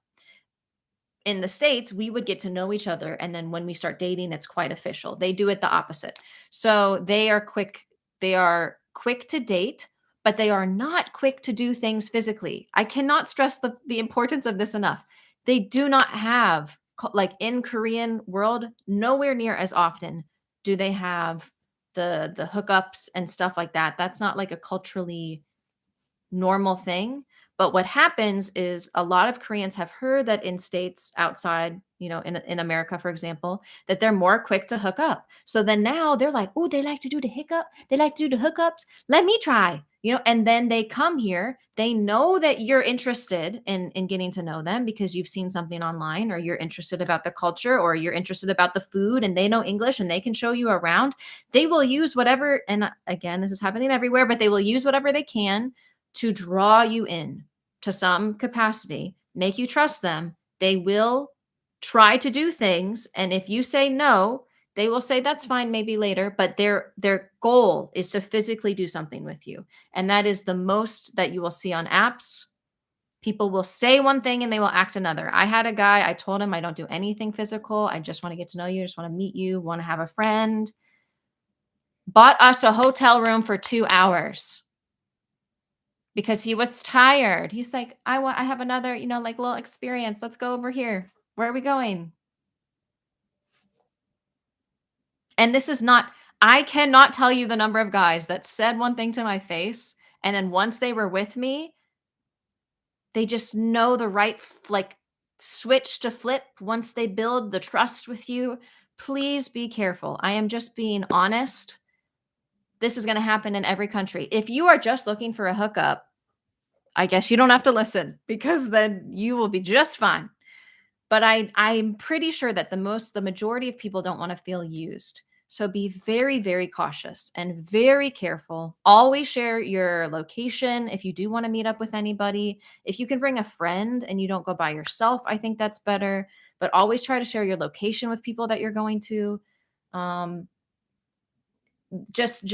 Speaker 1: In the States, we would get to know each other. And then when we start dating, it's quite official. They do it the opposite. So they are quick to date, but they are not quick to do things physically. I cannot stress the importance of this enough. They do not have, like in Korean world, nowhere near as often do they have the hookups and stuff like that. That's not like a culturally normal thing. But what happens is a lot of Koreans have heard that in states outside, in America, for example, that they're more quick to hook up. So then now they're like, "Oh, they like to do the hiccup. They like to do the hookups. Let me try." And then they come here. They know that you're interested in getting to know them because you've seen something online, or you're interested about the culture, or you're interested about the food, and they know English and they can show you around. They will use whatever, and again, this is happening everywhere, but they will use whatever they can to draw you in to some capacity, make you trust them. They will try to do things. And if you say no, They will say, "That's fine, maybe later," but their goal is to physically do something with you, and that is the most that you will see on apps. People will say one thing and they will act another. I had a guy, I told him, "I don't do anything physical. I just wanna get to know you, just wanna meet you, wanna have a friend." Bought us a hotel room for 2 hours because he was tired. He's like, I have another, like, little experience. Let's go over here." "Where are we going?" And this is not I cannot tell you the number of guys that said one thing to my face, and then once they were with me, they just know the right switch to flip once they build the trust with you. Please be careful. I am just being honest. This is gonna happen in every country. If you are just looking for a hookup, I guess you don't have to listen because then you will be just fine. But I'm pretty sure that the majority of people don't wanna feel used. So be very, very cautious and very careful. Always share your location if you do wanna meet up with anybody. If you can bring a friend and you don't go by yourself, I think that's better, but always try to share your location with people that you're going to. Um, just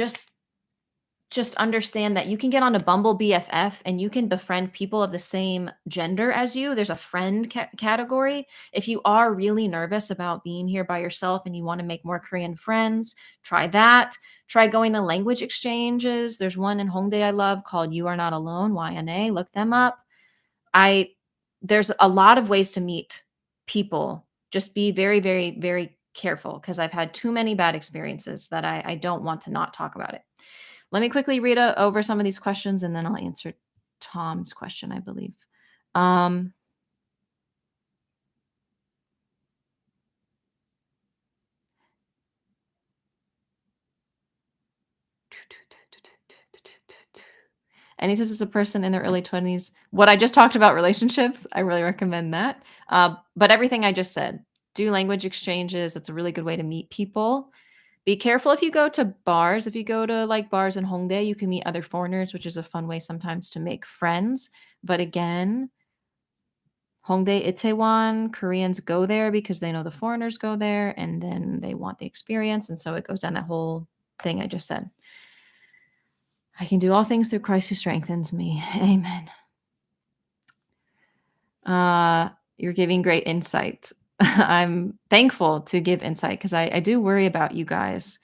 Speaker 1: understand that you can get on a Bumble BFF and you can befriend people of the same gender as you. There's a friend category. If you are really nervous about being here by yourself and you want to make more Korean friends, try that. Try going to language exchanges. There's one in Hongdae I love called You Are Not Alone, YNA. Look them up. I There's a lot of ways to meet people. Just be very, very, very careful because I've had too many bad experiences that I don't want to not talk about it. Let me quickly read over some of these questions and then I'll answer Tom's question, I believe. Um, any tips as a person in their early 20s? What I just talked about relationships, I really recommend that. But everything I just said, do language exchanges. That's a really good way to meet people. Be careful if you go to bars. If you go to like bars in Hongdae, you can meet other foreigners, which is a fun way sometimes to make friends. But again, Hongdae, Itaewon, Koreans go there because they know the foreigners go there and then they want the experience. And so it goes down that whole thing I just said. I can do all things through Christ who strengthens me. Amen. You're giving great insight. I'm thankful to give insight because I do worry about you guys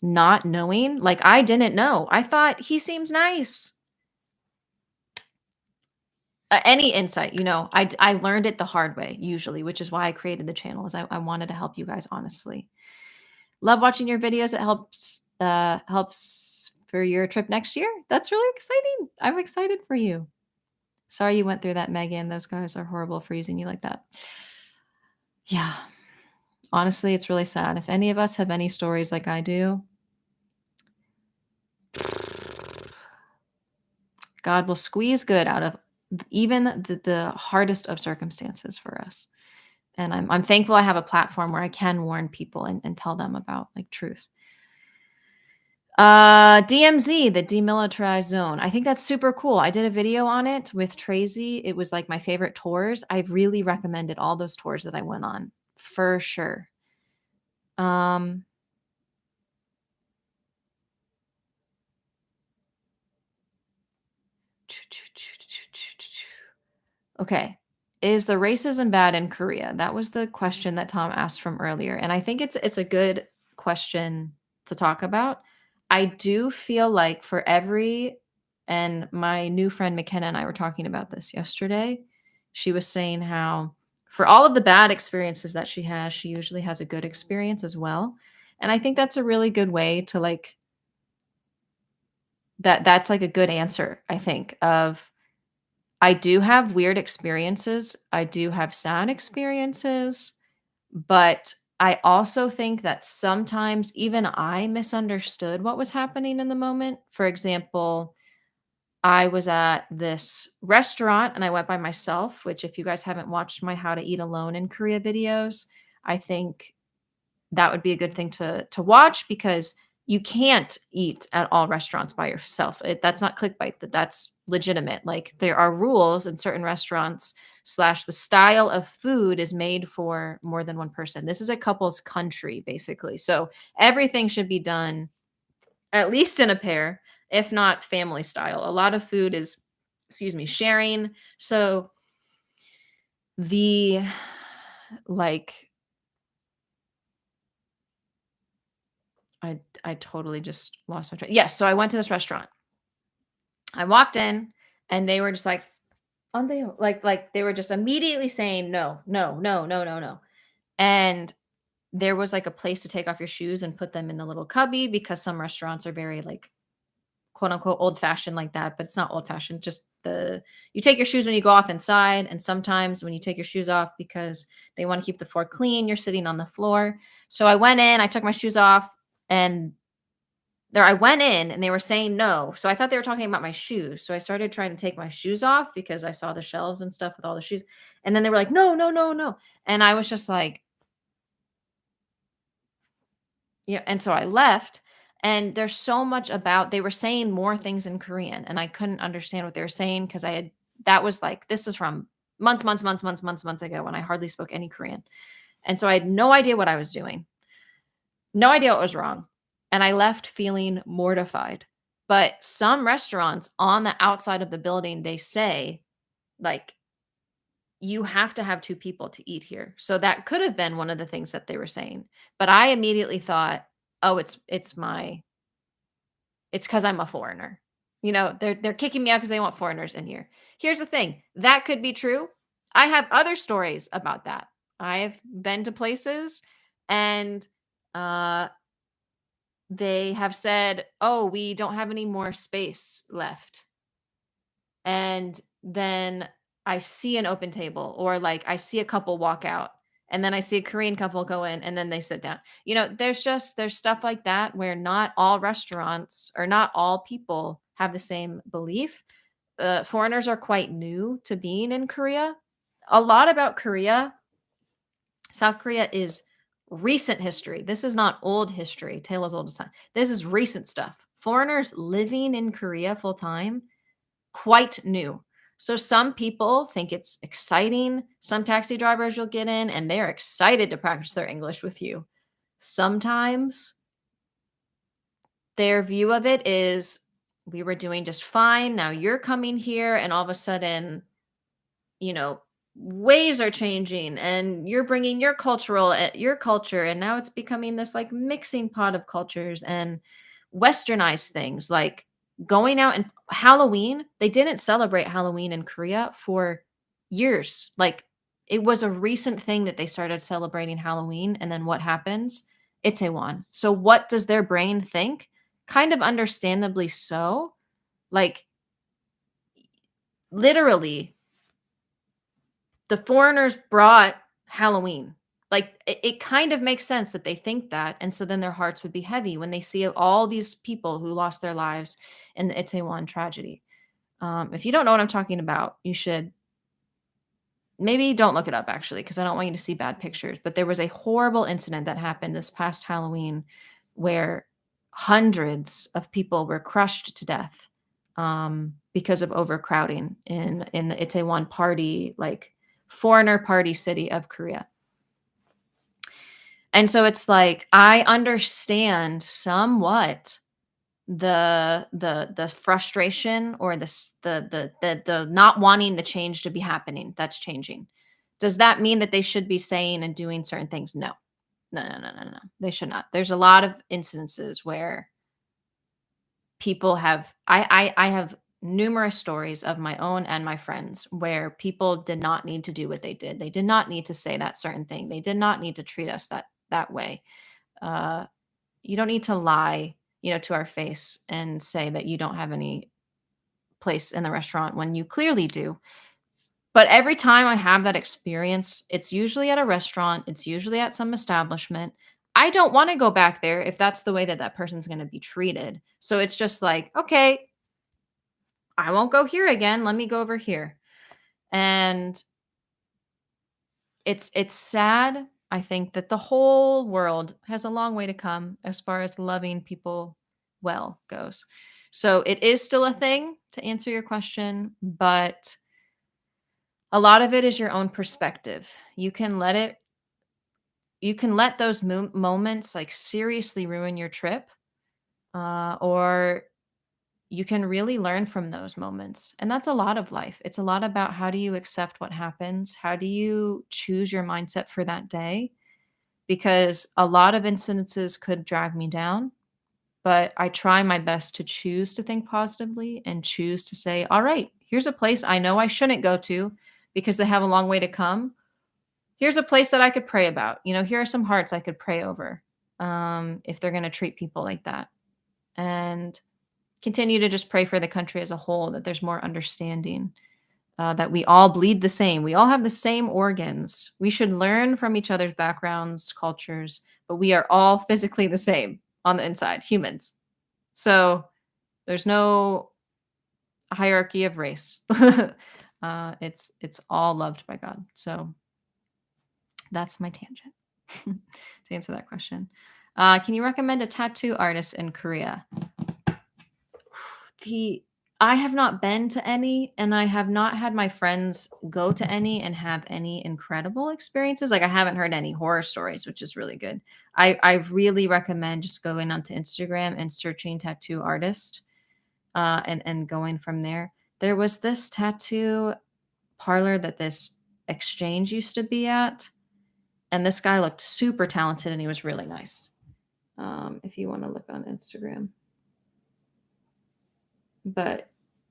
Speaker 1: not knowing. Like, I didn't know. I thought he seems nice. Any insight, I learned it the hard way usually, which is why I created the channel. Is I wanted to help you guys honestly. Love watching your videos. It helps for your trip next year. That's really exciting. I'm excited for you. Sorry you went through that, Megan. Those guys are horrible for using you like that. Yeah. Honestly, it's really sad. If any of us have any stories like I do, God will squeeze good out of even the hardest of circumstances for us. And I'm thankful I have a platform where I can warn people and tell them about like truth. DMZ, the demilitarized zone. I think that's super cool. I did a video on it with Tracy. It was like my favorite tours. I really recommended all those tours that I went on for sure. Um, okay. Is the racism bad in Korea? That was the question that Tom asked from earlier. And I think it's a good question to talk about. I do feel like for every and my new friend McKenna and I were talking about this yesterday. She was saying how for all of the bad experiences that she has, she usually has a good experience as well. And I think that's a really good way to like that's like a good answer, I think, of I do have weird experiences. I do have sad experiences, but I also think that sometimes even I misunderstood what was happening in the moment. For example, I was at this restaurant and I went by myself, which if you guys haven't watched my How to Eat Alone in Korea videos, I think that would be a good thing to watch because You can't eat at all restaurants by yourself. That's not clickbait. That's legitimate. Like there are rules in certain restaurants slash the style of food is made for more than one person. This is a couple's country, basically. So everything should be done at least in a pair, if not family style. A lot of food is, excuse me, sharing. So the like I totally just lost my train. Yes, so I went to this restaurant. I walked in and they were just like, on the like they were just immediately saying no, no, no, no, no, no. And there was like a place to take off your shoes and put them in the little cubby because some restaurants are very like quote unquote old fashioned like that, but it's not old fashioned. Just the you take your shoes when you go off inside, and sometimes when you take your shoes off because they want to keep the floor clean, you're sitting on the floor. So I went in, I took my shoes off, and there I went in and they were saying no. So I thought they were talking about my shoes. So I started trying to take my shoes off because I saw the shelves and stuff with all the shoes. And then they were like, no, no, no, no. And I was just like, yeah. And so I left. And there's so much about they were saying more things in Korean. And I couldn't understand what they were saying because I had that was like this is from months ago when I hardly spoke any Korean. And so I had no idea what I was doing. No idea what was wrong, and I left feeling mortified. But some restaurants on the outside of the building, they say, like, "You have to have 2 people to eat here." So that could have been one of the things that they were saying. But I immediately thought, "Oh, it's because 'cause I'm a foreigner." They're kicking me out because they want foreigners in here. Here's the thing, that could be true. I have other stories about that. I've been to places and, uh they have said, "Oh, we don't have any more space left." And then I see an open table or like I see a couple walk out and then I see a Korean couple go in and then they sit down. There's stuff like that where not all restaurants or not all people have the same belief. Foreigners are quite new to being in Korea. A lot about Korea South Korea is recent history. This is not old history, tale as old as time. This is recent stuff. Foreigners living in Korea full time, quite new. So some people think it's exciting. Some taxi drivers you'll get in and they're excited to practice their English with you. Sometimes their view of it is we were doing just fine. Now you're coming here and all of a sudden you know, ways are changing and you're bringing your culture and now it's becoming this like mixing pot of cultures and westernized things like going out and Halloween. They didn't celebrate Halloween in Korea for years. Like it was a recent thing that they started celebrating Halloween and then what happens? Itaewon. So what does their brain think? Kind of understandably so. Like literally the foreigners brought Halloween. Like it kind of makes sense that they think that, and so then their hearts would be heavy when they see all these people who lost their lives in the Itaewon tragedy. If you don't know what I'm talking about, you should maybe don't look it up actually, because I don't want you to see bad pictures. But there was a horrible incident that happened this past Halloween where hundreds of people were crushed to death because of overcrowding in the Itaewon party, like foreigner party city of Korea. And so it's like I understand somewhat the frustration or the not wanting the change to be happening that's changing. Does that mean that they should be saying and doing certain things? No. No, no, no, no, no. They should not. There's a lot of instances where people have I have numerous stories of my own and my friends where people did not need to do what they did. They did not need to say that certain thing. They did not need to treat us that way. Uh, you don't need to lie, to our face and say that you don't have any place in the restaurant when you clearly do. But every time I have that experience, it's usually at a restaurant, it's usually at some establishment. I don't want to go back there if that's the way that that person's going to be treated. So it's just like, okay, I won't go here again. Let me go over here. And it's sad. I think that the whole world has a long way to come as far as loving people well goes. So it is still a thing to answer your question, but a lot of it is your own perspective. You can let those moments like seriously ruin your trip, or you can really learn from those moments. And that's a lot of life. It's a lot about how do you accept what happens? How do you choose your mindset for that day? Because a lot of incidences could drag me down, but I try my best to choose to think positively and choose to say, all right, here's a place I know I shouldn't go to because they have a long way to come. Here's a place that I could pray about. Here are some hearts I could pray over, if they're going to treat people like that. And continue to just pray for the country as a whole, that there's more understanding, that we all bleed the same. We all have the same organs. We should learn from each other's backgrounds, cultures, but we are all physically the same on the inside, humans. So there's no hierarchy of race. It's all loved by God. So that's my tangent to answer that question. Can you recommend a tattoo artist in Korea? I have not been to any, and I have not had my friends go to any and have any incredible experiences. Like I haven't heard any horror stories, which is really good. I really recommend just going onto Instagram and searching tattoo artist, and going from there. There was this tattoo parlor that this exchange used to be at, and this guy looked super talented and he was really nice. If you want to look on Instagram, but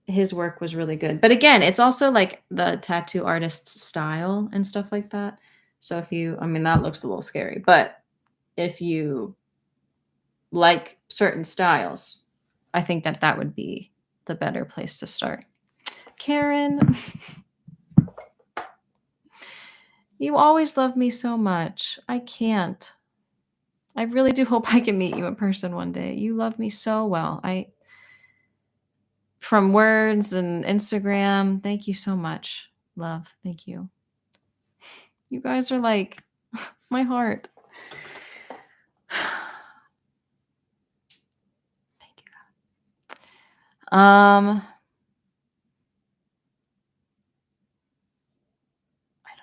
Speaker 1: his work was really good. But again, it's also like the tattoo artist's style and stuff like that. So I mean, that looks a little scary, but if you like certain styles, I think that that would be the better place to start. Karen, you always love me so much. I can't. I really do hope I can meet you in person one day. You love me so well. From words and Instagram, thank you so much. Love. Thank you. You guys are like my heart. Thank you, God. I don't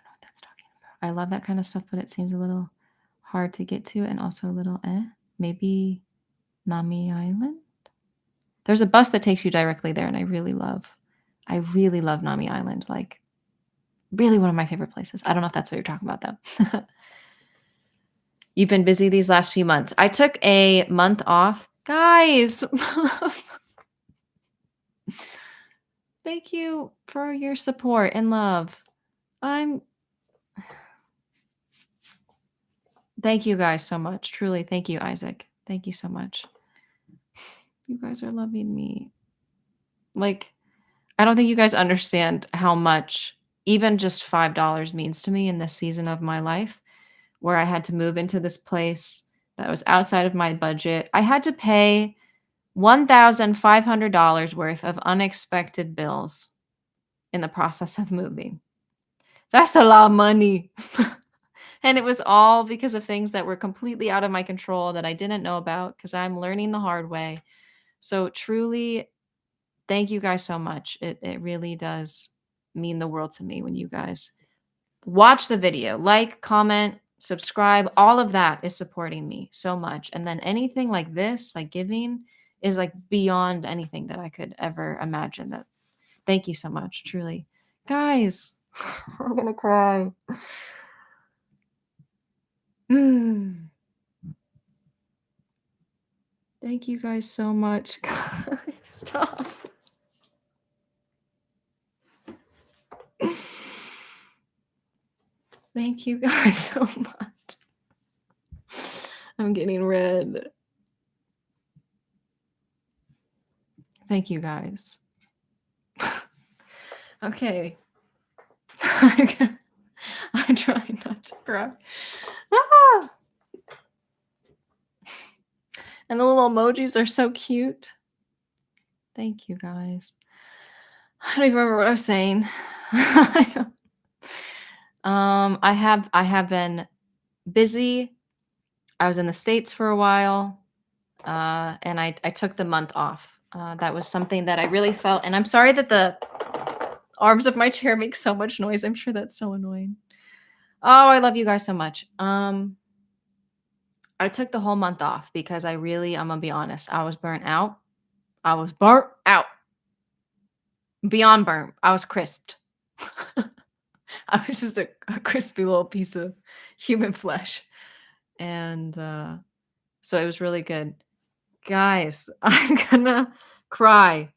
Speaker 1: know what that's talking about. I love that kind of stuff, but it seems a little hard to get to and also a little maybe Nami Island. There's a bus that takes you directly there, and I really love Nami Island. Like, really one of my favorite places. I don't know if that's what you're talking about, though. You've been busy these last few months. I took a month off. Guys, thank you for your support and love. Thank you guys so much. Truly, thank you, Isaac. Thank you so much. You guys are loving me. Like, I don't think you guys understand how much even just $5 means to me in this season of my life, where I had to move into this place that was outside of my budget. I had to pay $1,500 worth of unexpected bills in the process of moving. That's a lot of money. And it was all because of things that were completely out of my control that I didn't know about because I'm learning the hard way. So truly, thank you guys so much. It really does mean the world to me when you guys watch the video, like, comment, subscribe. All of that is supporting me so much. And then anything like this, like giving, is like beyond anything that I could ever imagine. That thank you so much, truly. Guys, I'm gonna cry. Thank you guys so much. Guys, stop. Thank you guys so much. I'm getting red. Thank you guys. Okay. I'm trying not to cry. Ah! And the little emojis are so cute. Thank you guys. I don't even remember what I was saying. I have been busy. I was in the States for a while, and I took the month off. That was something that I really felt, and I'm sorry that the arms of my chair make so much noise. I'm sure that's so annoying. Oh, I love you guys so much. I took the whole month off because I'm gonna be honest, I was burnt out. I was burnt out. Beyond burnt. I was crisped. I was just a crispy little piece of human flesh. And so it was really good. Guys, I'm gonna cry.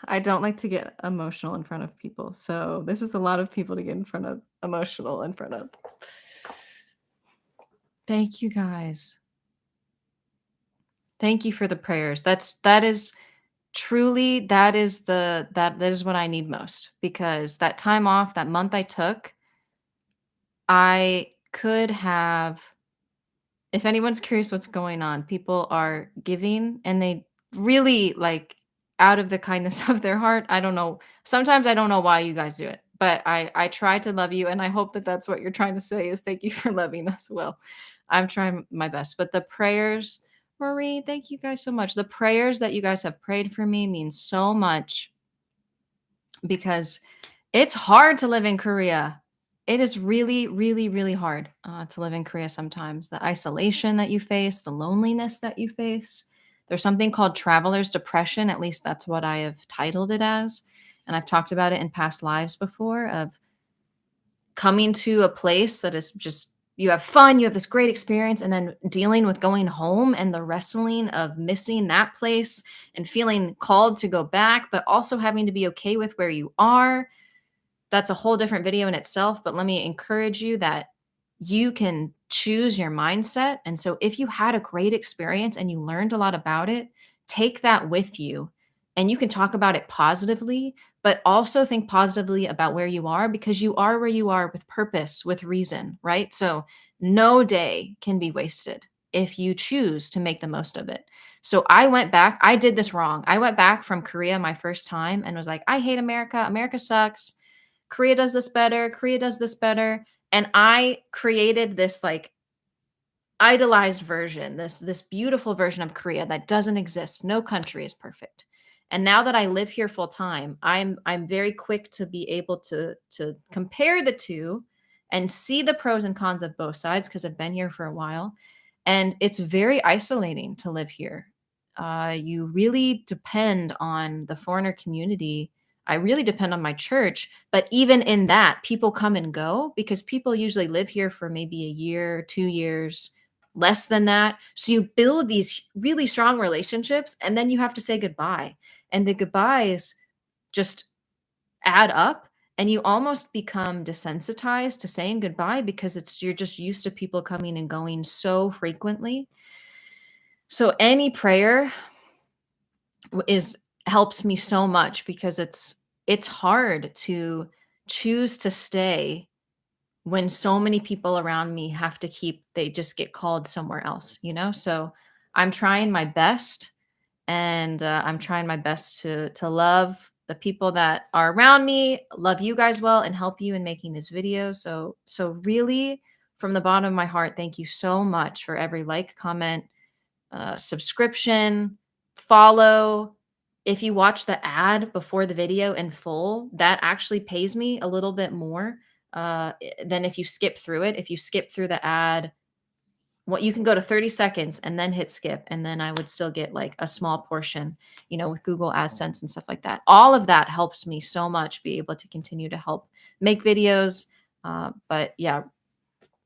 Speaker 1: I don't like to get emotional in front of people. So this is a lot of people to get in front of emotional in front of. Thank you guys. Thank you for the prayers. That is truly that is what I need most because that time off, that month I took, I could have if anyone's curious what's going on, people are giving and they really like out of the kindness of their heart. I don't know. Sometimes I don't know why you guys do it, but I try to love you and I hope that that's what you're trying to say is thank you for loving us well. I'm trying my best, but the prayers, Marie, thank you guys so much. The prayers that you guys have prayed for me mean so much because it's hard to live in Korea. It is really, really, really hard to live in Korea sometimes. The isolation that you face, the loneliness that you face. There's something called traveler's depression. At least that's what I have titled it as. And I've talked about it in past lives before of coming to a place that is just, you have fun, you have this great experience, and then dealing with going home and the wrestling of missing that place and feeling called to go back, but also having to be okay with where you are. That's a whole different video in itself, but let me encourage you that you can choose your mindset. And so if you had a great experience and you learned a lot about it, take that with you and you can talk about it positively, but also think positively about where you are because you are where you are with purpose, with reason, right? So no day can be wasted if you choose to make the most of it. So I went back, I did this wrong. I went back from Korea my first time and was like, I hate America. America sucks. Korea does this better. Korea does this better. And I created this like idolized version, this beautiful version of Korea that doesn't exist. No country is perfect. And now that I live here full time, I'm very quick to be able to compare the two and see the pros and cons of both sides because I've been here for a while. And it's very isolating to live here. You really depend on the foreigner community. I really depend on my church, but even in that, people come and go because people usually live here for maybe a year, 2 years, less than that. So you build these really strong relationships and then you have to say goodbye. And the goodbyes just add up and you almost become desensitized to saying goodbye because you're just used to people coming and going so frequently. So any prayer is helps me so much because it's hard to choose to stay when so many people around me have to keep they just get called somewhere else, you know? So I'm trying my best and I'm trying my best to love the people that are around me, love you guys well and help you in making this video. So really from the bottom of my heart, thank you so much for every like, comment, subscription, follow. If you watch the ad before the video in full, that actually pays me a little bit more than if you skip through it. If you skip through the ad, what you can go to 30 seconds and then hit skip, and then I would still get like a small portion, you know, with Google AdSense and stuff like that. All of that helps me so much be able to continue to help make videos. But yeah,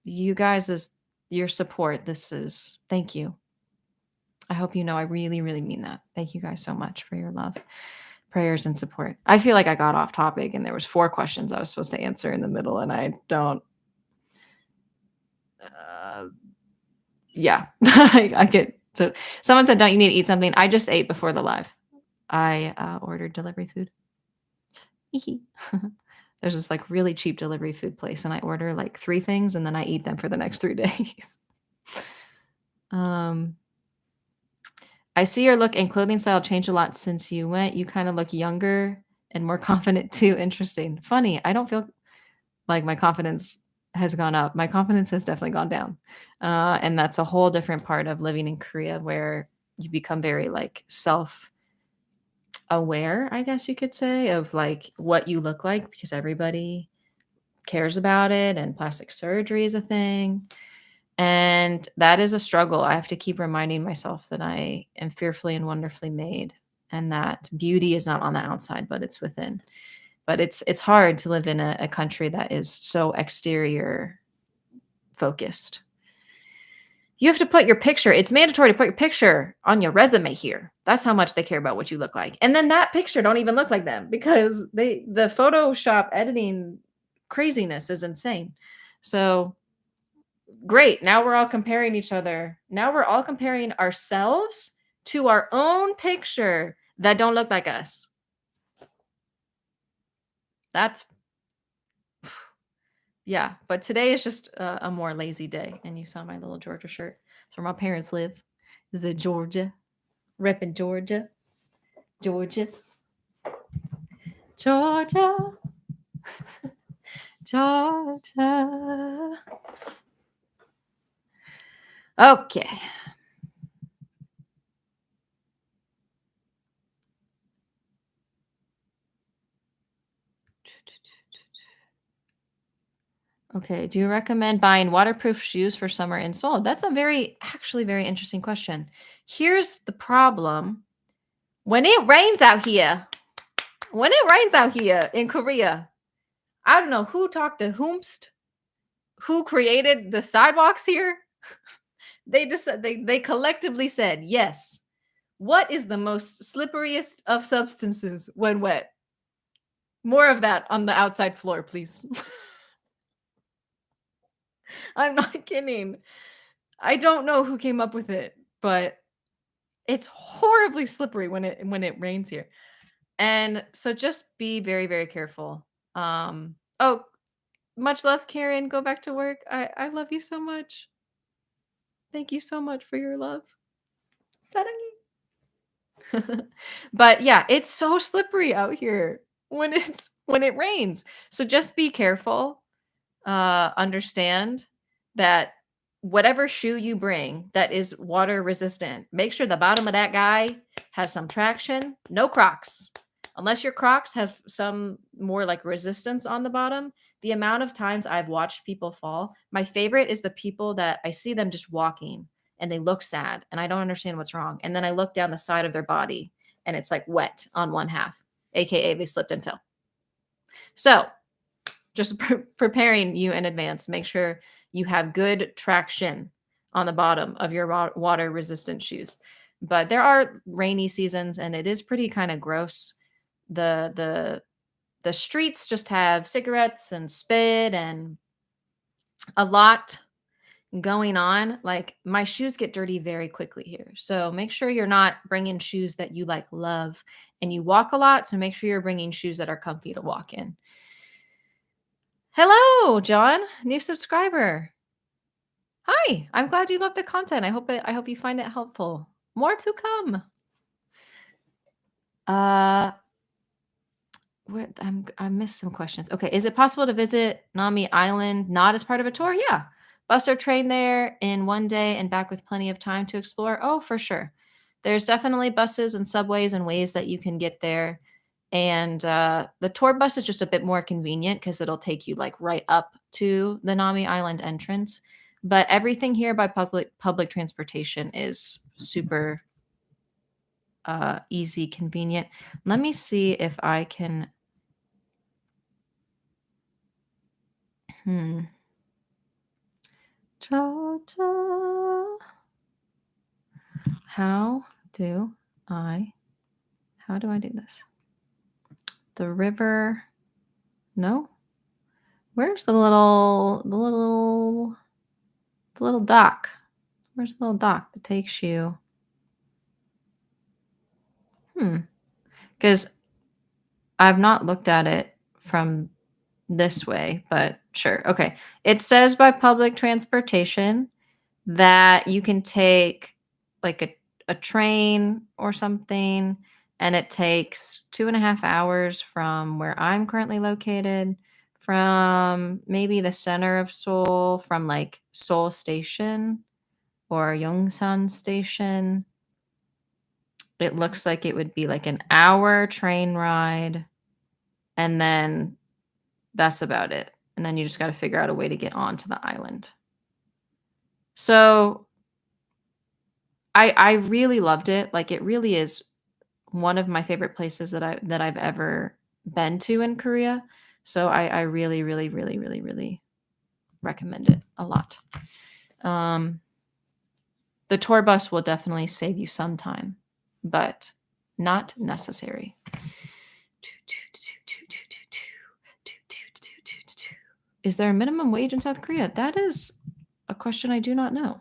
Speaker 1: you guys is your support. This is thank you. I hope you know I really, really mean that. Thank you guys so much for your love, prayers, and support. I feel like I got off topic and there was 4 questions I was supposed to answer in the middle, and I don't. Uh, yeah, I get so. Someone said, "Don't you need to eat something?" I just ate before the live. I ordered delivery food. There's this like really cheap delivery food place, and I order like 3 things, and then I eat them for the next 3 days. um. I see your look and clothing style changed a lot since you went. You kind of look younger and more confident too. Interesting. Funny. I don't feel like my confidence has gone up. My confidence has definitely gone down. And that's a whole different part of living in Korea where you become very like self aware, I guess you could say, of like what you look like because everybody cares about it and plastic surgery is a thing. And that is a struggle. I have to keep reminding myself that I am fearfully and wonderfully made and that beauty is not on the outside, but it's within. But it's hard to live in a country that is so exterior focused. You have to put your picture. It's mandatory to put your picture on your resume here. That's how much they care about what you look like. And then that picture don't even look like them because the Photoshop editing craziness is insane. So great. Now we're all comparing each other. Now we're all comparing ourselves to our own picture that don't look like us. That's yeah, but today is just a more lazy day. And you saw my little Georgia shirt. It's where my parents live. Is it Georgia? Repping Georgia. Georgia. Georgia. Georgia. Okay. Okay. Do you recommend buying waterproof shoes for summer in Seoul? That's a actually very interesting question. Here's the problem. When it rains out here, in Korea, I don't know who talked to whomst, who created the sidewalks here. They collectively said, yes. What is the most slipperiest of substances when wet? More of that on the outside floor, please. I'm not kidding. I don't know who came up with it, but it's horribly slippery when it rains here. And so just be very, very careful. Oh, much love, Karen. Go back to work. I love you so much. Thank you so much for your love. Sarangi. But yeah, it's so slippery out here when it rains. So just be careful. Understand that whatever shoe you bring that is water resistant, make sure the bottom of that guy has some traction. No Crocs. Unless your Crocs have some more like resistance on the bottom. The amount of times I've watched people fall, my favorite is the people that I see them just walking and they look sad and I don't understand what's wrong. And then I look down the side of their body and it's like wet on one half, AKA they slipped and fell. So just preparing you in advance. Make sure you have good traction on the bottom of your water resistant shoes. But there are rainy seasons and it is pretty kind of gross. The streets just have cigarettes and spit and a lot going on. Like my shoes get dirty very quickly here. So make sure you're not bringing shoes that you like love and you walk a lot. So make sure you're bringing shoes that are comfy to walk in. Hello, John, new subscriber. Hi, I'm glad you love the content. I hope you find it helpful. More to come. I missed some questions. Okay, is it possible to visit Nami Island not as part of a tour? Yeah. Bus or train there in one day and back with plenty of time to explore? Oh, for sure. There's definitely buses and subways and ways that you can get there. And the tour bus is just a bit more convenient because it'll take you like right up to the Nami Island entrance. But everything here by public transportation is super easy, convenient. Let me see if I can. Georgia. How do I do this? The river. No. Where's the little dock? Where's the little dock that takes you? Because I've not looked at it from this way, but sure. Okay. It says by public transportation that you can take like a train or something and it takes 2.5 hours from where I'm currently located, from maybe the center of Seoul, from like Seoul Station or Yongsan Station. It looks like it would be like an hour train ride, and then that's about it. And then you just got to figure out a way to get onto the island. So I really loved it. Like it really is one of my favorite places that I've ever been to in Korea. So I really, really, really, really, really recommend it a lot. Um, the tour bus will definitely save you some time, but not necessary. Is there a minimum wage in South Korea? That is a question I do not know.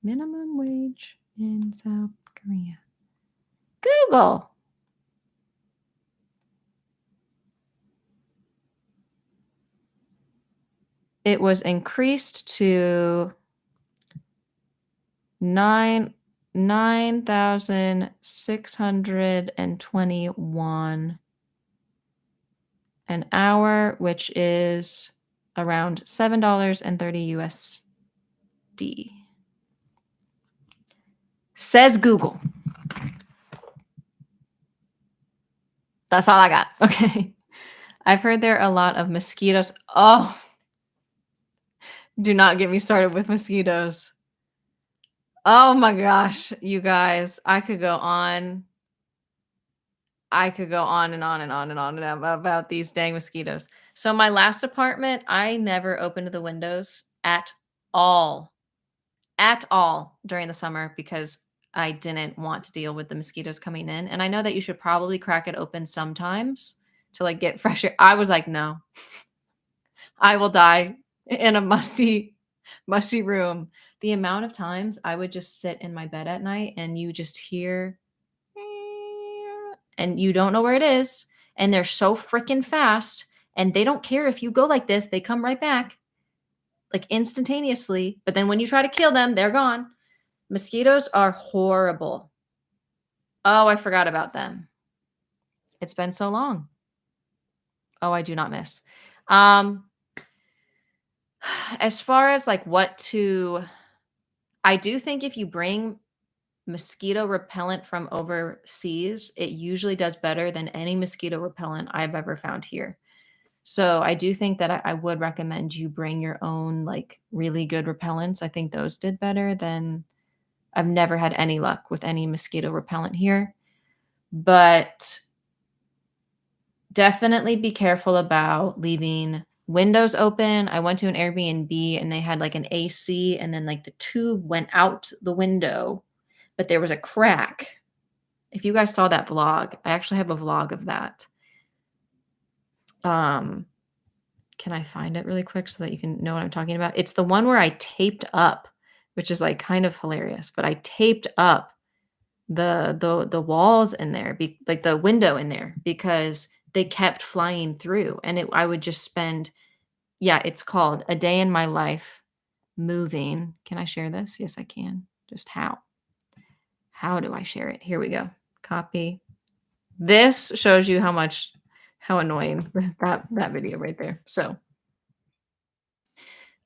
Speaker 1: Minimum wage in South Korea. Google. It was increased to 9,621 an hour, which is around $7.30 USD. Says Google. That's all I got. Okay. I've heard there are a lot of mosquitoes. Oh, do not get me started with mosquitoes. Oh my gosh, you guys, I could go on. I could go on and on and on and on and on about these dang mosquitoes. So my last apartment, I never opened the windows all at all during the summer because I didn't want to deal with the mosquitoes coming in. And I know that you should probably crack it open sometimes to like get fresh air. I was like, no, I will die in a musty room. The amount of times I would just sit in my bed at night and you just hear and you don't know where it is, and they're so freaking fast, and they don't care if you go like this, they come right back like instantaneously. But then when you try to kill them, they're gone. Mosquitoes are horrible. Oh, I forgot about them. It's been so long. Oh, I do not miss. As far as like I do think if you bring mosquito repellent from overseas, it usually does better than any mosquito repellent I've ever found here. So I do think that I would recommend you bring your own like really good repellents. I think those did better than I've never had any luck with any mosquito repellent here. But definitely be careful about leaving windows open. I went to an Airbnb and they had like an AC and then like the tube went out the window, but there was a crack. If you guys saw that vlog, I actually have a vlog of that. Can I find it really quick so that you can know what I'm talking about? It's the one where I taped up, which is like kind of hilarious, but I taped up the walls in there, like the window in there, because they kept flying through, and I would just spend. Yeah, it's called A Day in My Life Moving. Can I share this? Yes, I can. Just how? How do I share it? Here we go. Copy. This shows you how annoying that video right there. So,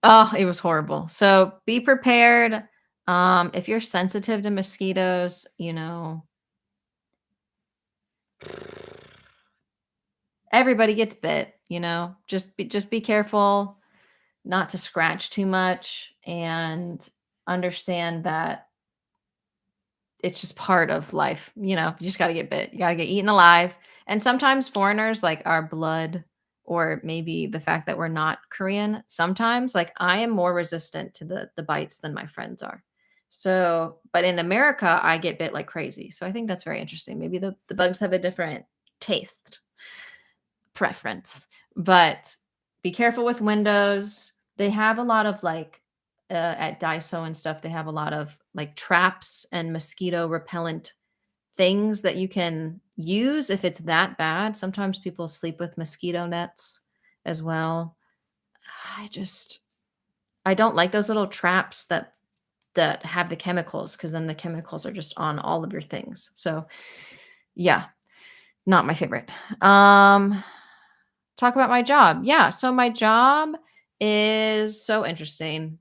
Speaker 1: oh, it was horrible. So be prepared. If you're sensitive to mosquitoes, everybody gets bit, just be careful not to scratch too much and understand that it's just part of life. You just got to get bit. You got to get eaten alive. And sometimes foreigners, like our blood, or maybe the fact that we're not Korean, sometimes like I am more resistant to the bites than my friends are. So, but in America, I get bit like crazy. So I think that's very interesting. Maybe the bugs have a different taste preference, but be careful with windows. They have a lot of like at Daiso and stuff, they have a lot of like traps and mosquito repellent things that you can use if it's that bad. Sometimes people sleep with mosquito nets as well. I don't like those little traps that that have the chemicals, because then the chemicals are just on all of your things. So, yeah, not my favorite. Um, talk about my job. Yeah, so my job is so interesting.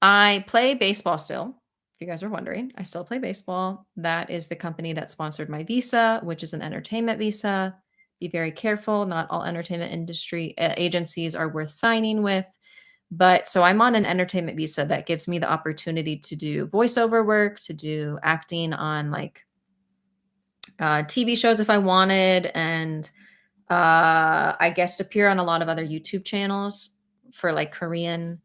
Speaker 1: I play baseball still. If you guys are wondering, I still play baseball. That is the company that sponsored my visa, which is an entertainment visa. Be very careful. Not all entertainment industry agencies are worth signing with. But so I'm on an entertainment visa that gives me the opportunity to do voiceover work, to do acting on like TV shows if I wanted, and I guest appear on a lot of other YouTube channels for like Korean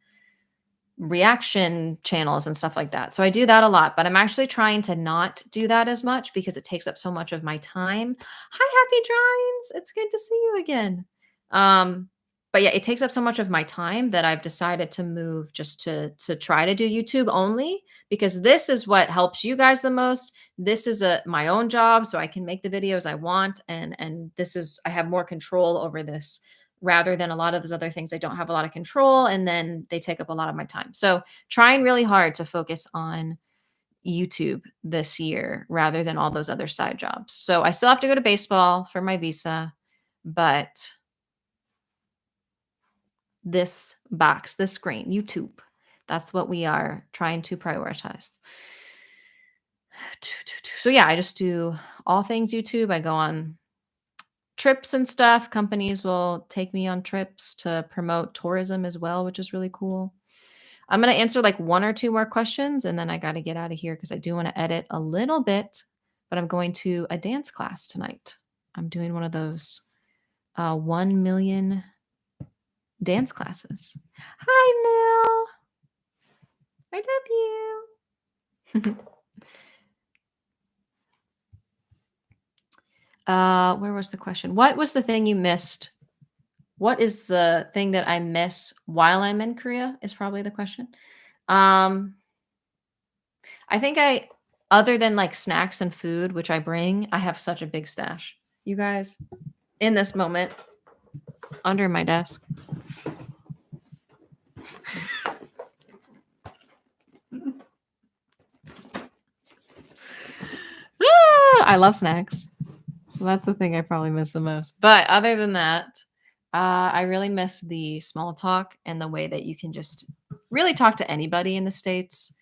Speaker 1: reaction channels and stuff like that. So I do that a lot, but I'm actually trying to not do that as much because it takes up so much of my time. Hi, Happy Drawings. It's good to see you again. But yeah, it takes up so much of my time that I've decided to move just to try to do YouTube only, because this is what helps you guys the most. This is a my own job, so I can make the videos I want, and this is I have more control over this rather than a lot of those other things I don't have a lot of control, and then they take up a lot of my time. So, trying really hard to focus on YouTube this year rather than all those other side jobs. So, I still have to go to baseball for my visa, but this screen, YouTube, that's what we are trying to prioritize. So, yeah, I just do all things YouTube. I go on trips and stuff. Companies will take me on trips to promote tourism as well, which is really cool. I'm going to answer like one or two more questions and then I got to get out of here because I do want to edit a little bit, but I'm going to a dance class tonight. I'm doing one of those 1 million dance classes. Hi, Mel. I love you. Where was the question? What was the thing you missed? What is the thing that I miss while I'm in Korea is probably the question. Um, I think other than like snacks and food, which I bring, I have such a big stash. You guys, in this moment, under my desk. I love snacks. So that's the thing I probably miss the most. But other than that, I really miss the small talk and the way that you can just really talk to anybody in the States.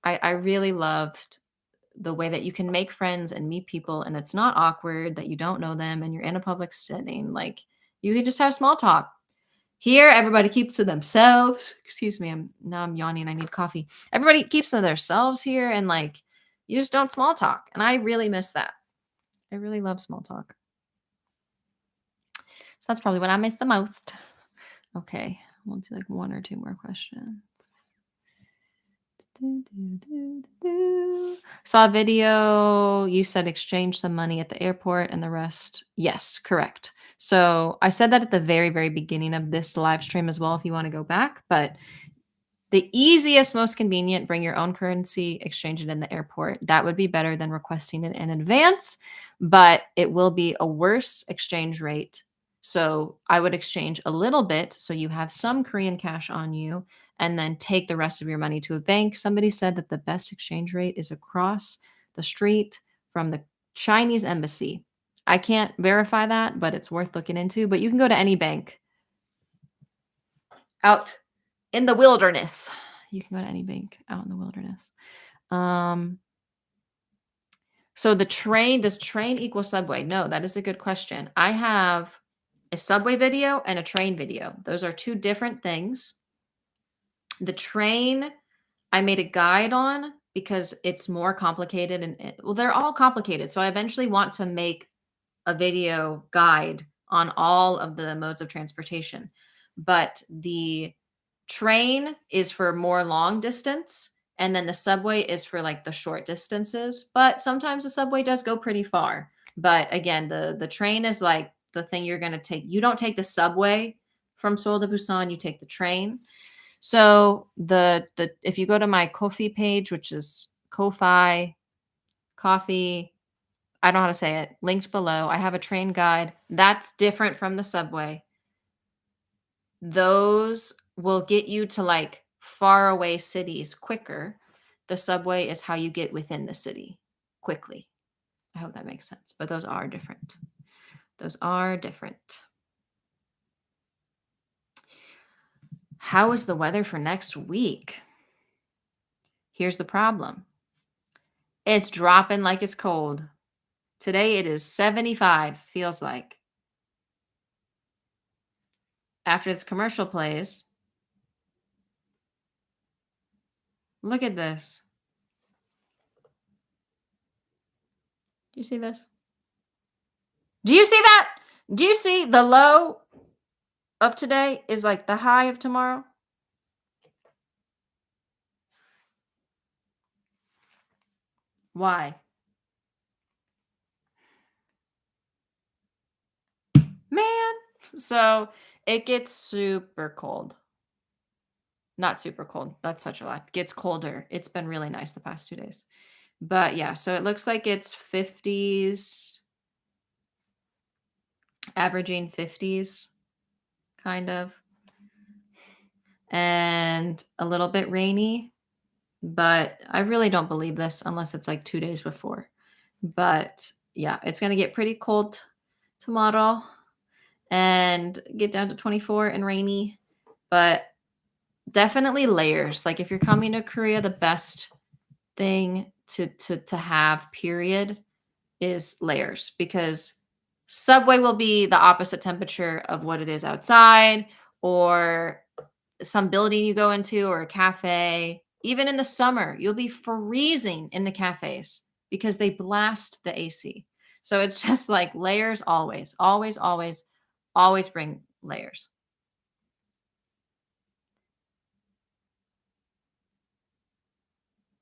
Speaker 1: I really loved the way that you can make friends and meet people and it's not awkward that you don't know them and you're in a public setting. Like you can just have small talk. Here, everybody keeps to themselves. Excuse me, I'm yawning. I need coffee. Everybody keeps to themselves here and like you just don't small talk. And I really miss that. I really love small talk. So that's probably what I miss the most. Okay, we'll do like one or two more questions. Saw a video. You said exchange some money at the airport and the rest. Yes, correct. So I said that at the very, very beginning of this live stream as well, if you want to go back. But the easiest, most convenient, bring your own currency, exchange it in the airport. That would be better than requesting it in advance, but it will be a worse exchange rate. So I would exchange a little bit so you have some Korean cash on you and then take the rest of your money to a bank. Somebody said that the best exchange rate is across the street from the Chinese embassy. I can't verify that, but it's worth looking into. But you can go to any bank out in the wilderness. You can go to any bank out in the wilderness. So does train equal subway? No, that is a good question. I have a subway video and a train video. Those are two different things. The train, I made a guide on because it's more complicated and well, they're all complicated. So I eventually want to make a video guide on all of the modes of transportation. But the train is for more long distance and then the subway is for like the short distances, but sometimes the subway does go pretty far. But again, the train is like the thing you're going to take. You don't take the subway from Seoul to Busan, you take the train. So the if you go to my Ko-fi page, which is Ko-fi coffee, I don't know how to say it, linked below. I have a train guide. That's different from the subway. Those will get you to like far away cities quicker, the subway is how you get within the city quickly. I hope that makes sense. But those are different. Those are different. How is the weather for next week? Here's the problem. It's dropping like it's cold. Today it is 75, feels like. After this commercial plays, look at this. Do you see this? Do you see that? Do you see the low of today is like the high of tomorrow? Why? Man. So it gets super cold. Not super cold. That's such a lie. Gets colder. It's been really nice the past 2 days. But yeah, so it looks like it's 50s, averaging 50s, kind of, and a little bit rainy. But I really don't believe this unless it's like 2 days before. But yeah, it's going to get pretty cold tomorrow and get down to 24 and rainy. But definitely layers. Like if you're coming to Korea, the best thing to have, period, is layers, because subway will be the opposite temperature of what it is outside, or some building you go into, or a cafe. Even in the summer, you'll be freezing in the cafes because they blast the AC. So it's just like layers always, always, always, always bring layers.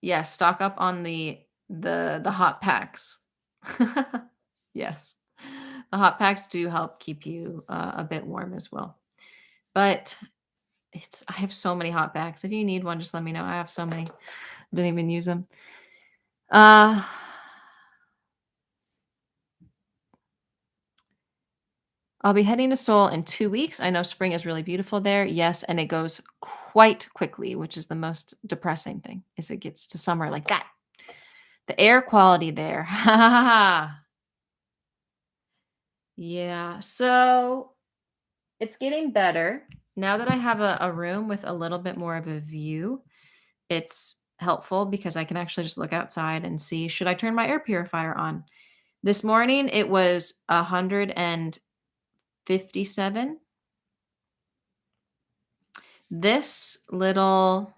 Speaker 1: Yeah, stock up on the hot packs. Yes. The hot packs do help keep you, a bit warm as well. But I have so many hot packs. If you need one, just let me know. I have so many. Didn't even use them. Uh, I'll be heading to Seoul in 2 weeks. I know spring is really beautiful there. Yes, and it goes quite quickly, which is the most depressing thing, is it gets to summer like that. The air quality there. Yeah, so it's getting better. Now that I have a room with a little bit more of a view, it's helpful because I can actually just look outside and see, should I turn my air purifier on? This morning it was 157. This little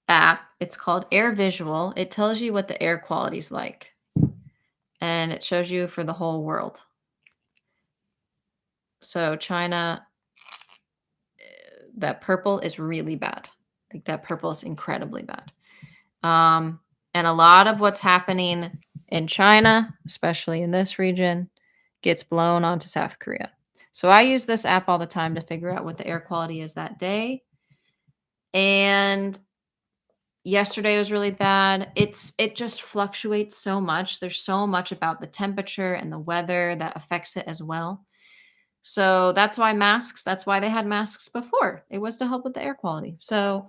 Speaker 1: app, it's called Air Visual. It tells you what the air quality is like, and it shows you for the whole world. So China, that purple is really bad. Like that purple is incredibly bad. And a lot of what's happening in China, especially in this region, gets blown onto South Korea. So I use this app all the time to figure out what the air quality is that day. And yesterday was really bad. It just fluctuates so much. There's so much about the temperature and the weather that affects it as well. So that's why they had masks before. It was to help with the air quality. So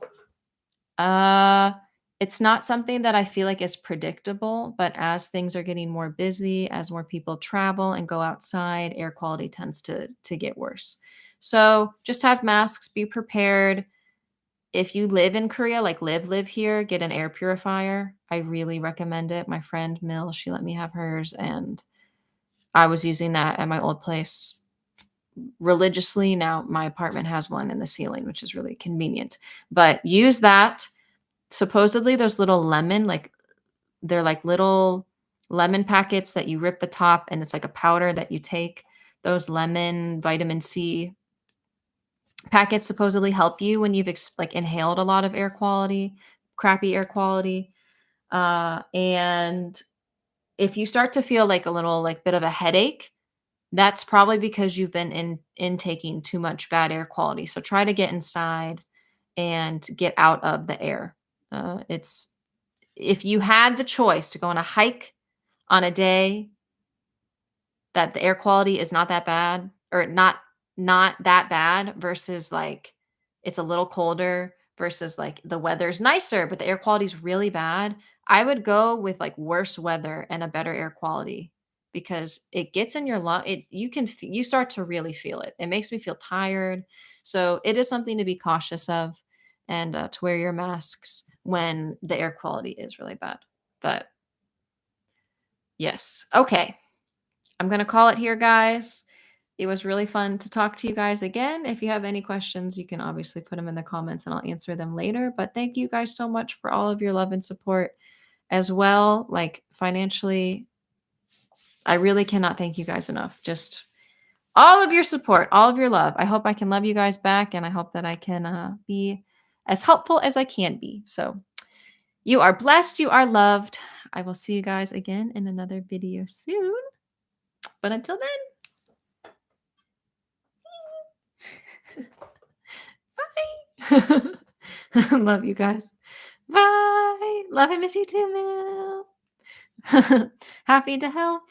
Speaker 1: uh it's not something that I feel like is predictable, but as things are getting more busy, as more people travel and go outside, air quality tends to get worse. So just have masks, be prepared. If you live in Korea, like live here, get an air purifier. I really recommend it. My friend Mill, she let me have hers, and I was using that at my old place religiously. Now my apartment has one in the ceiling, which is really convenient. But use that. Supposedly those little lemon, like they're like little lemon packets that you rip the top, and it's like a powder that you take. Those lemon vitamin C packets supposedly help you when you've like inhaled a lot of crappy air quality. And if you start to feel like a little like bit of a headache, that's probably because you've been intaking too much bad air quality. So try to get inside and get out of the air. It's If you had the choice to go on a hike on a day that the air quality is not that bad, or not that bad, versus like it's a little colder versus like the weather's nicer, but the air quality is really bad, I would go with like worse weather and a better air quality because it gets in your lung. You start to really feel it. It makes me feel tired. So it is something to be cautious of and to wear your masks when the air quality is really bad. But yes. Okay. I'm going to call it here, guys. It was really fun to talk to you guys again. If you have any questions, you can obviously put them in the comments and I'll answer them later. But thank you guys so much for all of your love and support as well. Like financially, I really cannot thank you guys enough. Just all of your support, all of your love. I hope I can love you guys back and I hope that I can be as helpful as I can be. So you are blessed. You are loved. I will see you guys again in another video soon. But until then, bye. Love you guys. Bye. Love and miss you too, Mel. Happy to help.